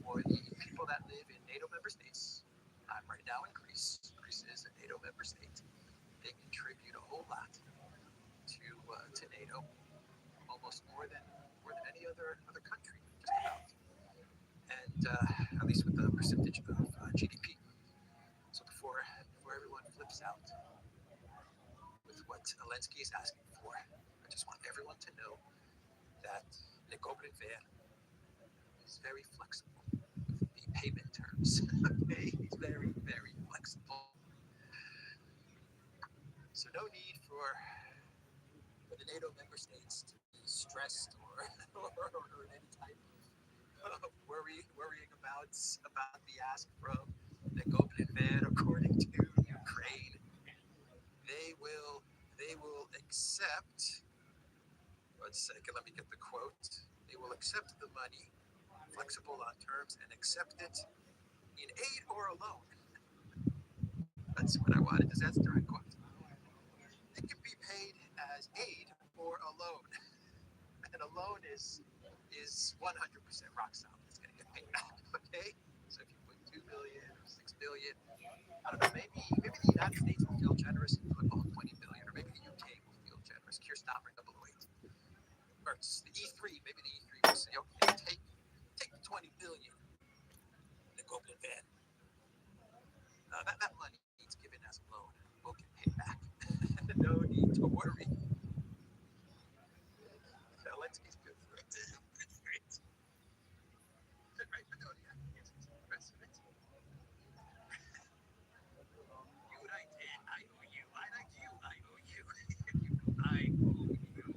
S7: for the people that live in NATO member states, I'm right now in Greece. Greece is a NATO member state. They contribute a whole lot to NATO, almost more than any other country, just about. And at least with the percentage of GDP. So before everyone flips out with what Zelensky is asking for, I just want everyone to know that Nekopinver is very flexible with the payment terms. Okay, he's very, very flexible. So no need for the NATO member states to be stressed or in any type of worrying about the ask from Nekopinver. According to Ukraine, they will accept. 1 second, let me get the quote. They will accept the money, flexible on terms, and accept it in aid or a loan. That's what I wanted. That's the direct quote. It can be paid as aid or a loan. and a loan is 100% rock solid. It's going to get paid back. Okay, so if you put 2 billion or 6 billion, I don't know, maybe the United States will feel generous and put all 20 billion, or maybe the UK will feel generous. Keir Starmer 008, or it's the E3. Maybe the E3 will say, okay, take the 20 billion, the Goblin van. That money needs given as a loan. We'll get paid back. No need to worry. Zelensky's good for it. It's great. Right, but no, yeah, it's the rest of it. You like it, I owe you. I like you, I owe you. I owe you.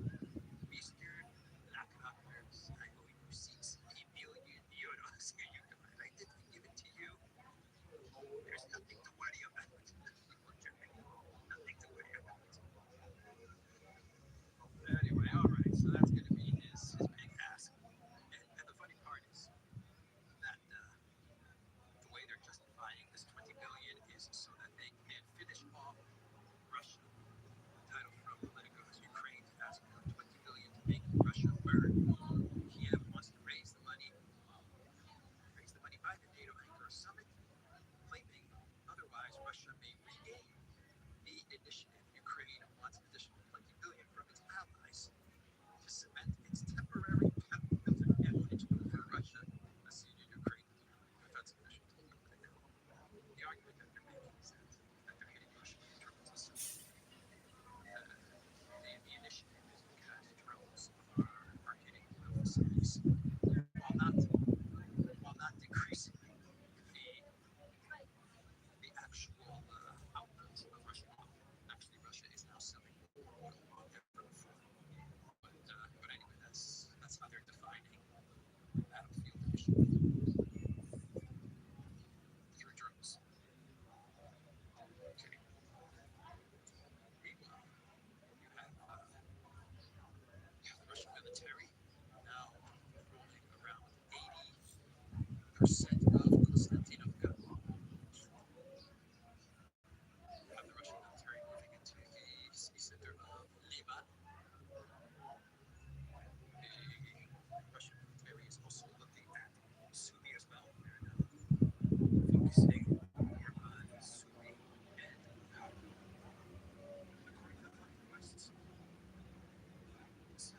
S7: Mr. Blackrockers, I owe you 6 billion euros. Here you go. I didn't give it to you. There's nothing to worry about. Nothing to worry about. Anyway, all right. So that's going to be his big ask. And the funny part is that the way they're justifying this 20 billion is so that they can finish off Russia. The title from Politico is Ukraine to ask for 20 billion to make Russia burn. Kiev wants to raise the money by the NATO anchor summit, claiming otherwise Russia may regain the initiative. Ukraine wants an additional 20 billion from its allies to cement its temporary advantage over Russia, a senior Ukraine defense official told Politico. The argument that they're making is that they're hitting Russian drones. The initiative is because drones are hitting oil facilities while not decreasing the actual output of Russian oil. Actually, Russia is now selling more oil than ever before. But anyway, that's how they're defining battlefield initiative through drones. Okay. Meanwhile, you have the Russian military now controlling around 80% of Konstantinovka. You have the Russian military moving into the center of Liman. The Russian military is also looking at Sumy as well. They're now focusing more on Sumy and according to the funding requests, it's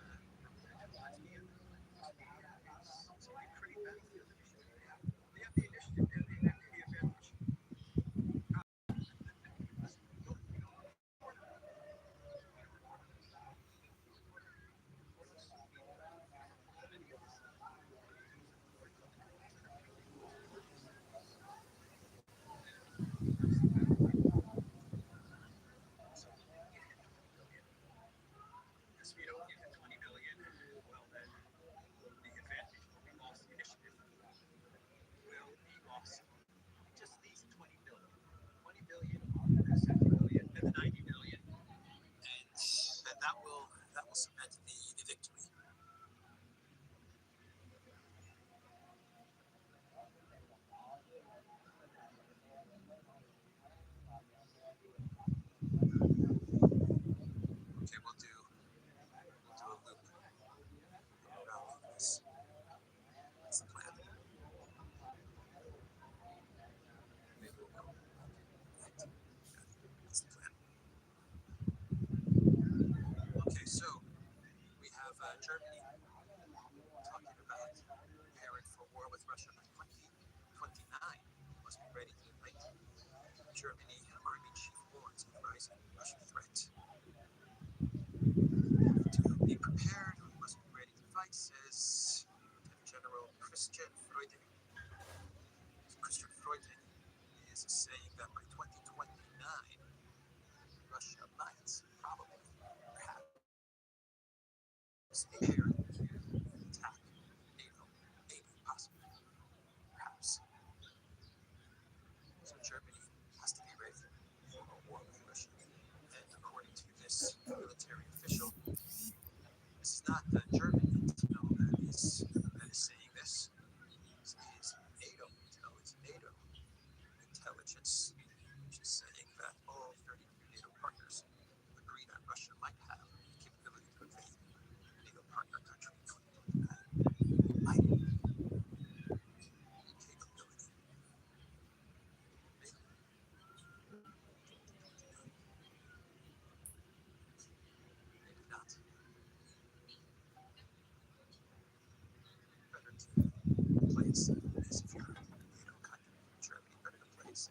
S7: Latvia is a pretty battlefield initiative. They have the initiative and they have the advantage. If you don't give it 20 billion, well then the advantage will be lost. The initiative will be lost. It just leaves 20 billion. 20 billion, the 70 billion, and the 90 billion. And that will cement the victory. Okay, we'll do a loop around this. That's the plan. Maybe we'll go right. That's the plan. Okay, so we have Germany talking about preparing for war with Russia by 2029. Must be ready to fight. Germany Army Chief warns of rising Russian threat. To be prepared, we must be ready to fight, says Lieutenant General Christian Freuding. Christian Freuding is saying that by 2029, Russia might, probably, perhaps, prepare to attack NATO, maybe, possibly, perhaps. So Germany has to be ready for a war with Russia. And according to this military official, this is not German intel that is saying this. This is NATO intel. It's NATO intelligence, which is saying that all 33 NATO partners agree that Russia might have the capability to invade NATO partner countries. it's as if you're, kind of Germany, but in a place.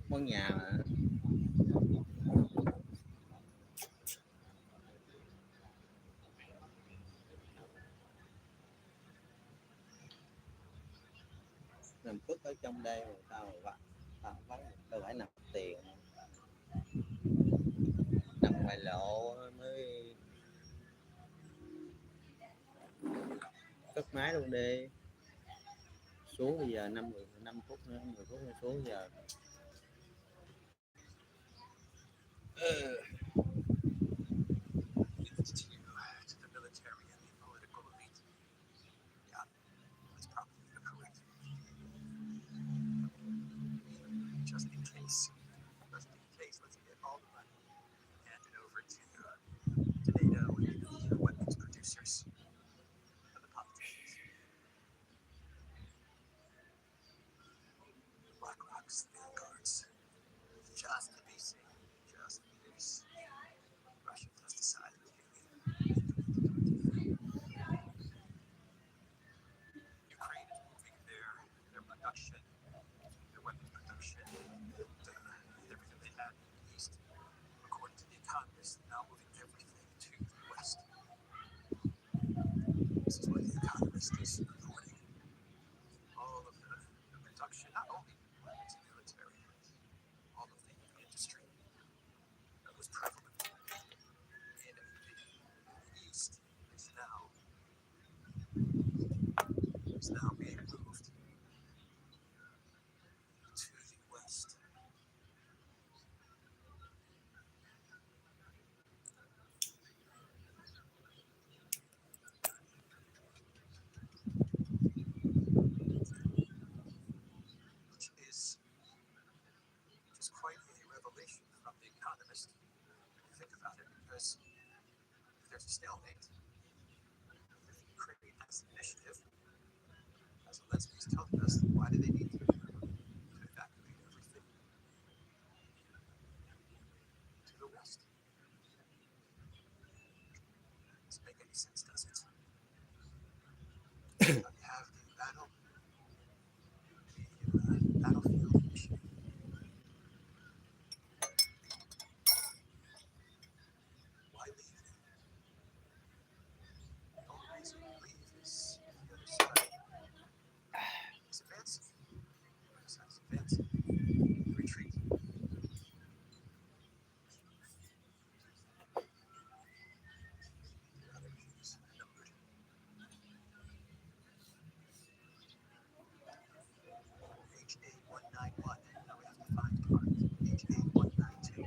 S4: Món nhà mà. Nằm phức ở trong đây mà tao đâu phải nằm tiền, nằm ngoài lộ mới cất máy luôn đi. Xuống bây giờ 5 phút nữa, 10 phút nữa xuống giờ.
S7: To the military and the political elite. Yeah, that's probably the correct Let's be the case. Let's get all the money handed over to NATO and the weapons producers and the politicians. BlackRock's vanguards. Just to be safe, just in case Russia does decide to Ukraine is moving their production, their weapons production, and everything they had in the east, according to The Economist, now moving everything to the west. This is what The Economist is reporting. All of the production, not only weapons and military, all of the industry that was prevalent in the east is now being moved to the west. Which is quite a revelation from The Economist when you think about it, because if there's a stalemate, if Ukraine has the initiative, as Zelensky is telling us, why do they need to evacuate everything to the west? Doesn't make any sense, does it? You have the battlefield initiative. Why leave them? The only reason you leave is if the other side is advancing. The other side is advancing. You retreat. The other keys numbered. HA191. Now we have to find part. HA192.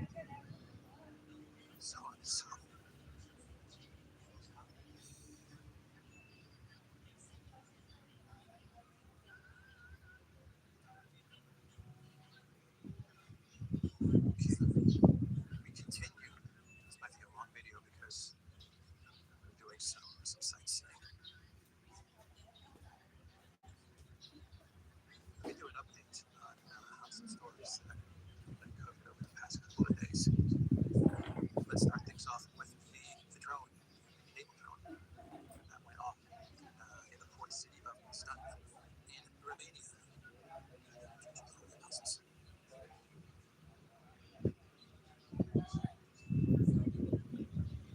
S7: So on and so. Okay. We continue. This might be a long video because we're doing some sightseeing. Let me do an update on some stories that I covered over the past couple of days. Let's start things off with the drone, the naval drone that went off in the port city of Constanta in Romania.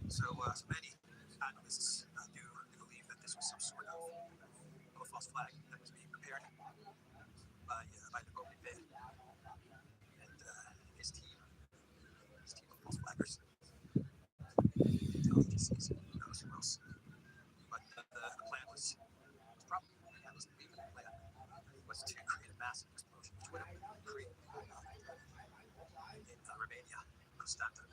S7: So many analysts do believe that this was some sort of a false flag that was being prepared by the Golden Bay and his team of false flaggers, intel agencies, who knows who else. But the plan was probably, at least believe the plan, was to create a massive explosion, which would have created in Romania, Constanta.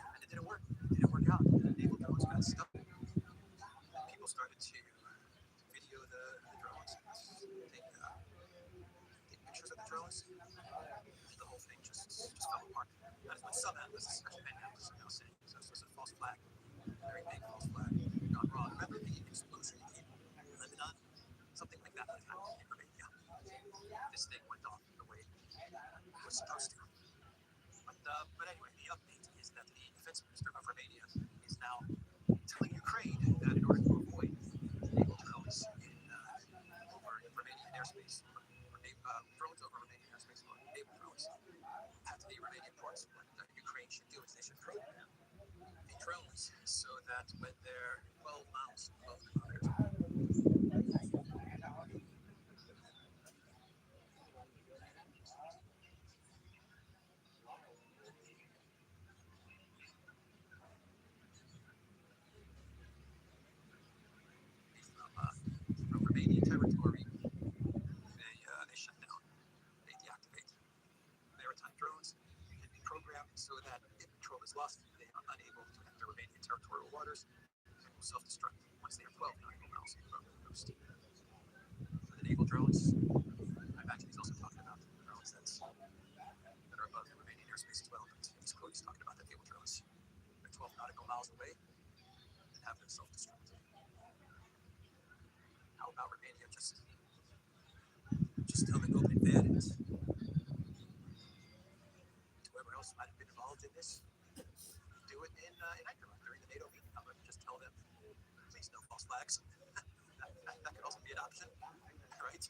S7: And it didn't work. It didn't work out. The naval drones got stuck. People started to video the drones, take pictures of the drones, and the whole thing just fell apart. That is what some analysts, especially many analysts, are now saying. So this was a false flag, a very big false flag, gone wrong. Remember the explosion in Lebanon? Something like that happened in Romania. This thing went off the way it was supposed to. But anyway, the update is that the defense minister of Romania is now telling Ukraine that in order to avoid naval drones over Romanian airspace, drones over Romanian airspace, or naval drones at the Romanian ports, what Ukraine should do is they should create the drones so that when they're 12 miles, 12 kilometers from Romanian territory, they shut down, they deactivate. Maritime drones can be programmed so that if control is lost, they are unable to enter Romanian territorial waters and will self-destruct once they are 12 nautical miles from the coast. For the naval drones, I imagine he's also talking about the drones that airspace as well. But in this quote, he's talking about that they will drill us 12 nautical miles away and have them self-destruct. How about Romania just telling open advantage to whoever else might have been involved in this? Do it in Ankara during the NATO meeting. How about just tell them, please no false flags. that could also be an option, right?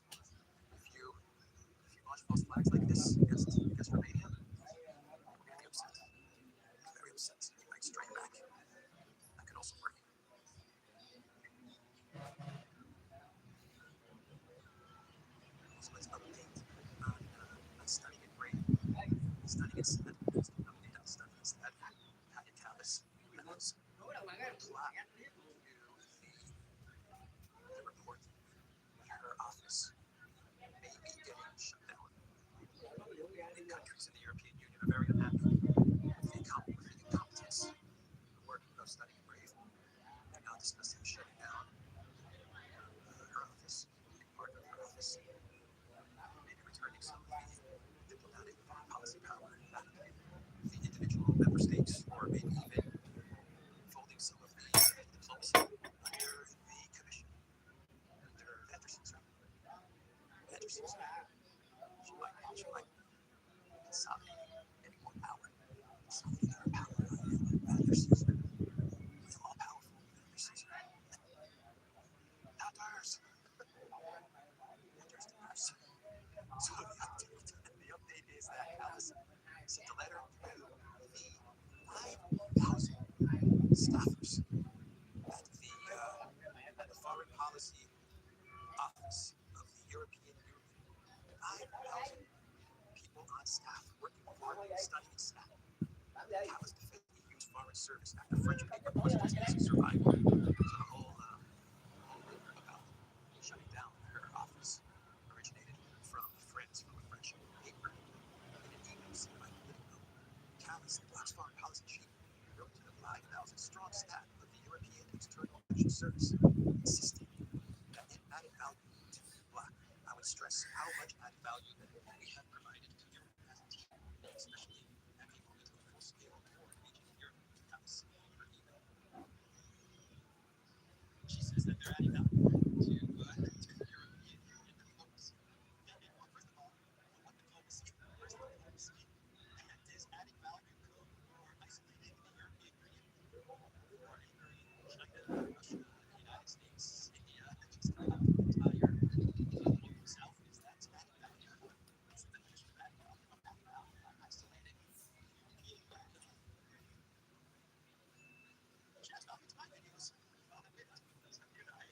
S7: If you launch false flags like this against Romania, we're gonna be upset. Very upset. You might strike back. That could also work. So let's update on stunning and brave. Stunning and sad. Let's update on stunning and sad. Hanya Callus was black to the report that her office may be getting shut down. In countries in the European Union are very unhappy with the incompetence, the work of Stunning and Brave. They're now discussing shutting down her office, part of her office, maybe returning some of the diplomatic foreign policy power back to the individual member states, or maybe even folding some of the diplomacy under the Commission, under Anderson's. She might consolidate any more power. Consolidate her power under Caesar. The all-powerful under Caesar. Not ours. Enters the press. So the update is that Alice sent a letter to the 5,000 staffers at the Foreign Policy Office of the European Union. 5,000 people on staff working for Stunning and Sad. Alice defended the EU's foreign service after French paper questions its survival. So the whole rumor about shutting down her office originated from friends from a French paper. In an email sent by Politico, Callas, the Black's foreign policy chief, wrote to the 5,000-strong staff of the European External Action Service, insisting that it added value to Black. I would stress how much added value that we have provided to Europe as a team, especially at a moment of full-scale war raging in Europe. Callas, her email. She says that they're adding value to the European Union diplomacy. First of all, what diplomacy? Where's the diplomacy? And is adding value code for isolating the European Union, for angering China, Russia, the United States, India, and just about the entire global south? Is that adding value? What's the definition of adding value? Adding value by isolating the European Union. She has not been to my videos. Well, admit it. So did I.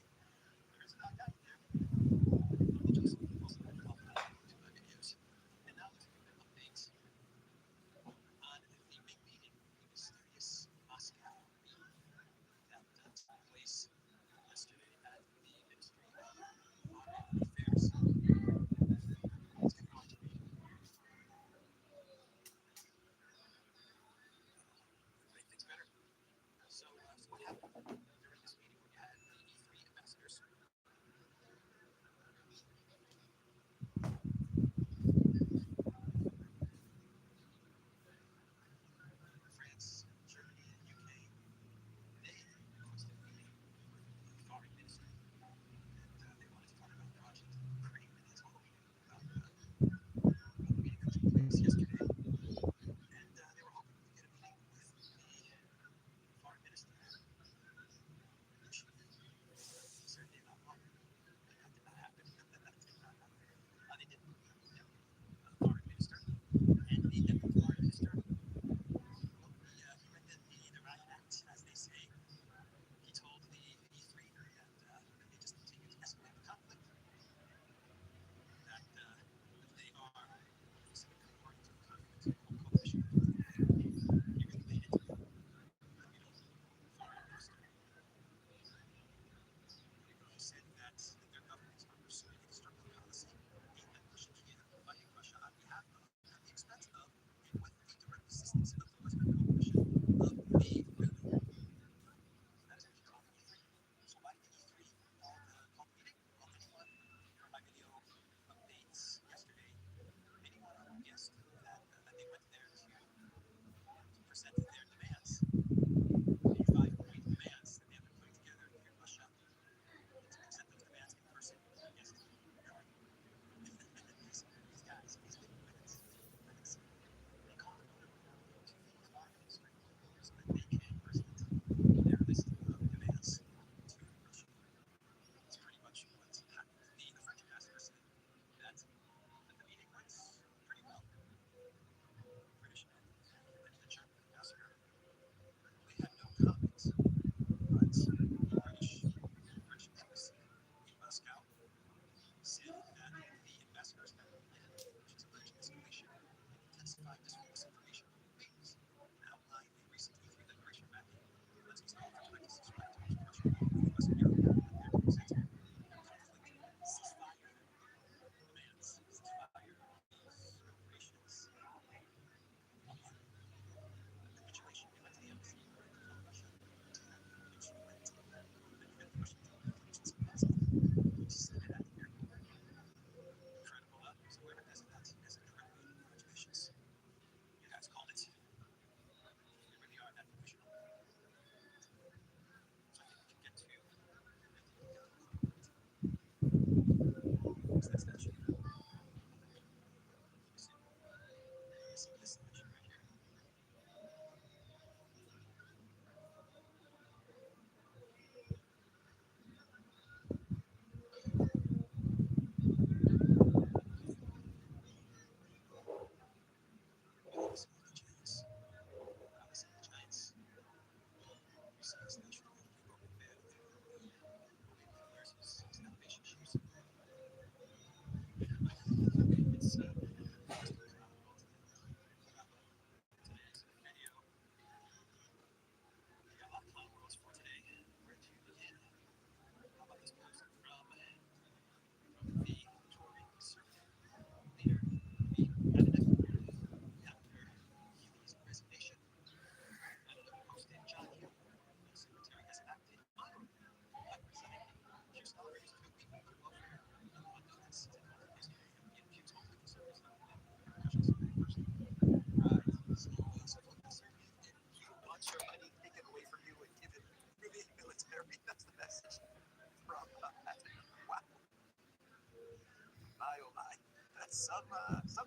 S5: some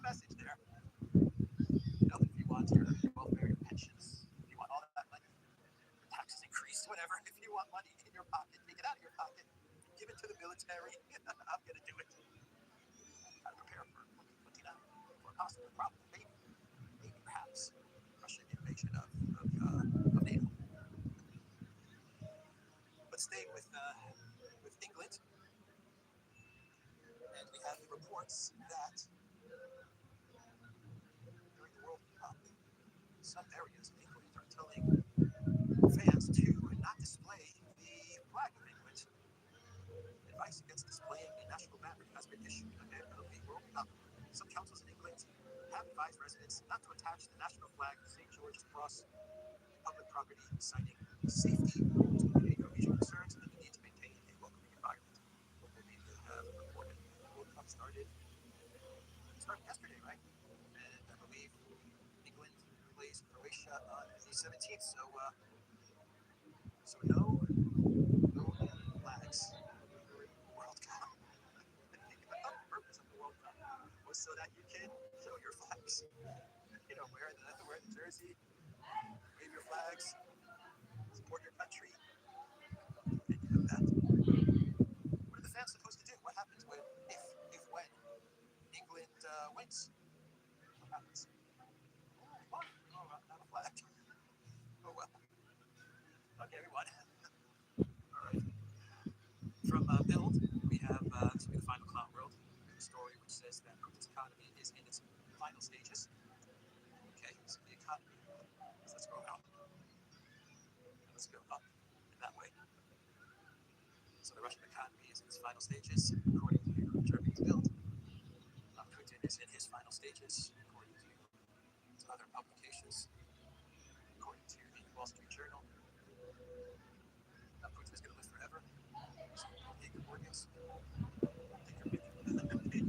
S5: message there. You know, if you want your welfare, your pensions, if you want all that money, your taxes increased, whatever. If you want money in your pocket, take it out of your pocket, give it to the military. I'm gonna do it. How to prepare for 2029 for a possible, probable, maybe perhaps Russian invasion of NATO. But staying with England, and we have reports that during the World Cup, some areas in England are telling fans to not display the flag of England. Advice against displaying a national banner has been issued ahead of the World Cup. Some councils in England have advised residents not to attach the national flag to St. George's Cross in public property, citing safety rules, community cohesion concerns, and the need to maintain a welcoming environment. Local media have reported that the World Cup started yesterday, right? And I believe England plays Croatia on the 17th. So no flags during the World Cup. The purpose of the World Cup was so that you can show your flags. You know, wear the jersey, wave your flags, support your country, and you know that. What are the fans supposed to do? What happens when England wins? What happens? Oh, we won. Oh, not a flag. Oh well. Okay, everyone. All right. From Build, we have this will be the final cloud world story, which says that Putin's economy is in its final stages. Okay, so the economy. So let's go out. Let's go up in that way. So the Russian economy is in its final stages, according to Germany's Build. Putin is in his final stages, according to other publications. According to the Wall Street Journal, Putin is going to live forever. So take your organs. Take your pick.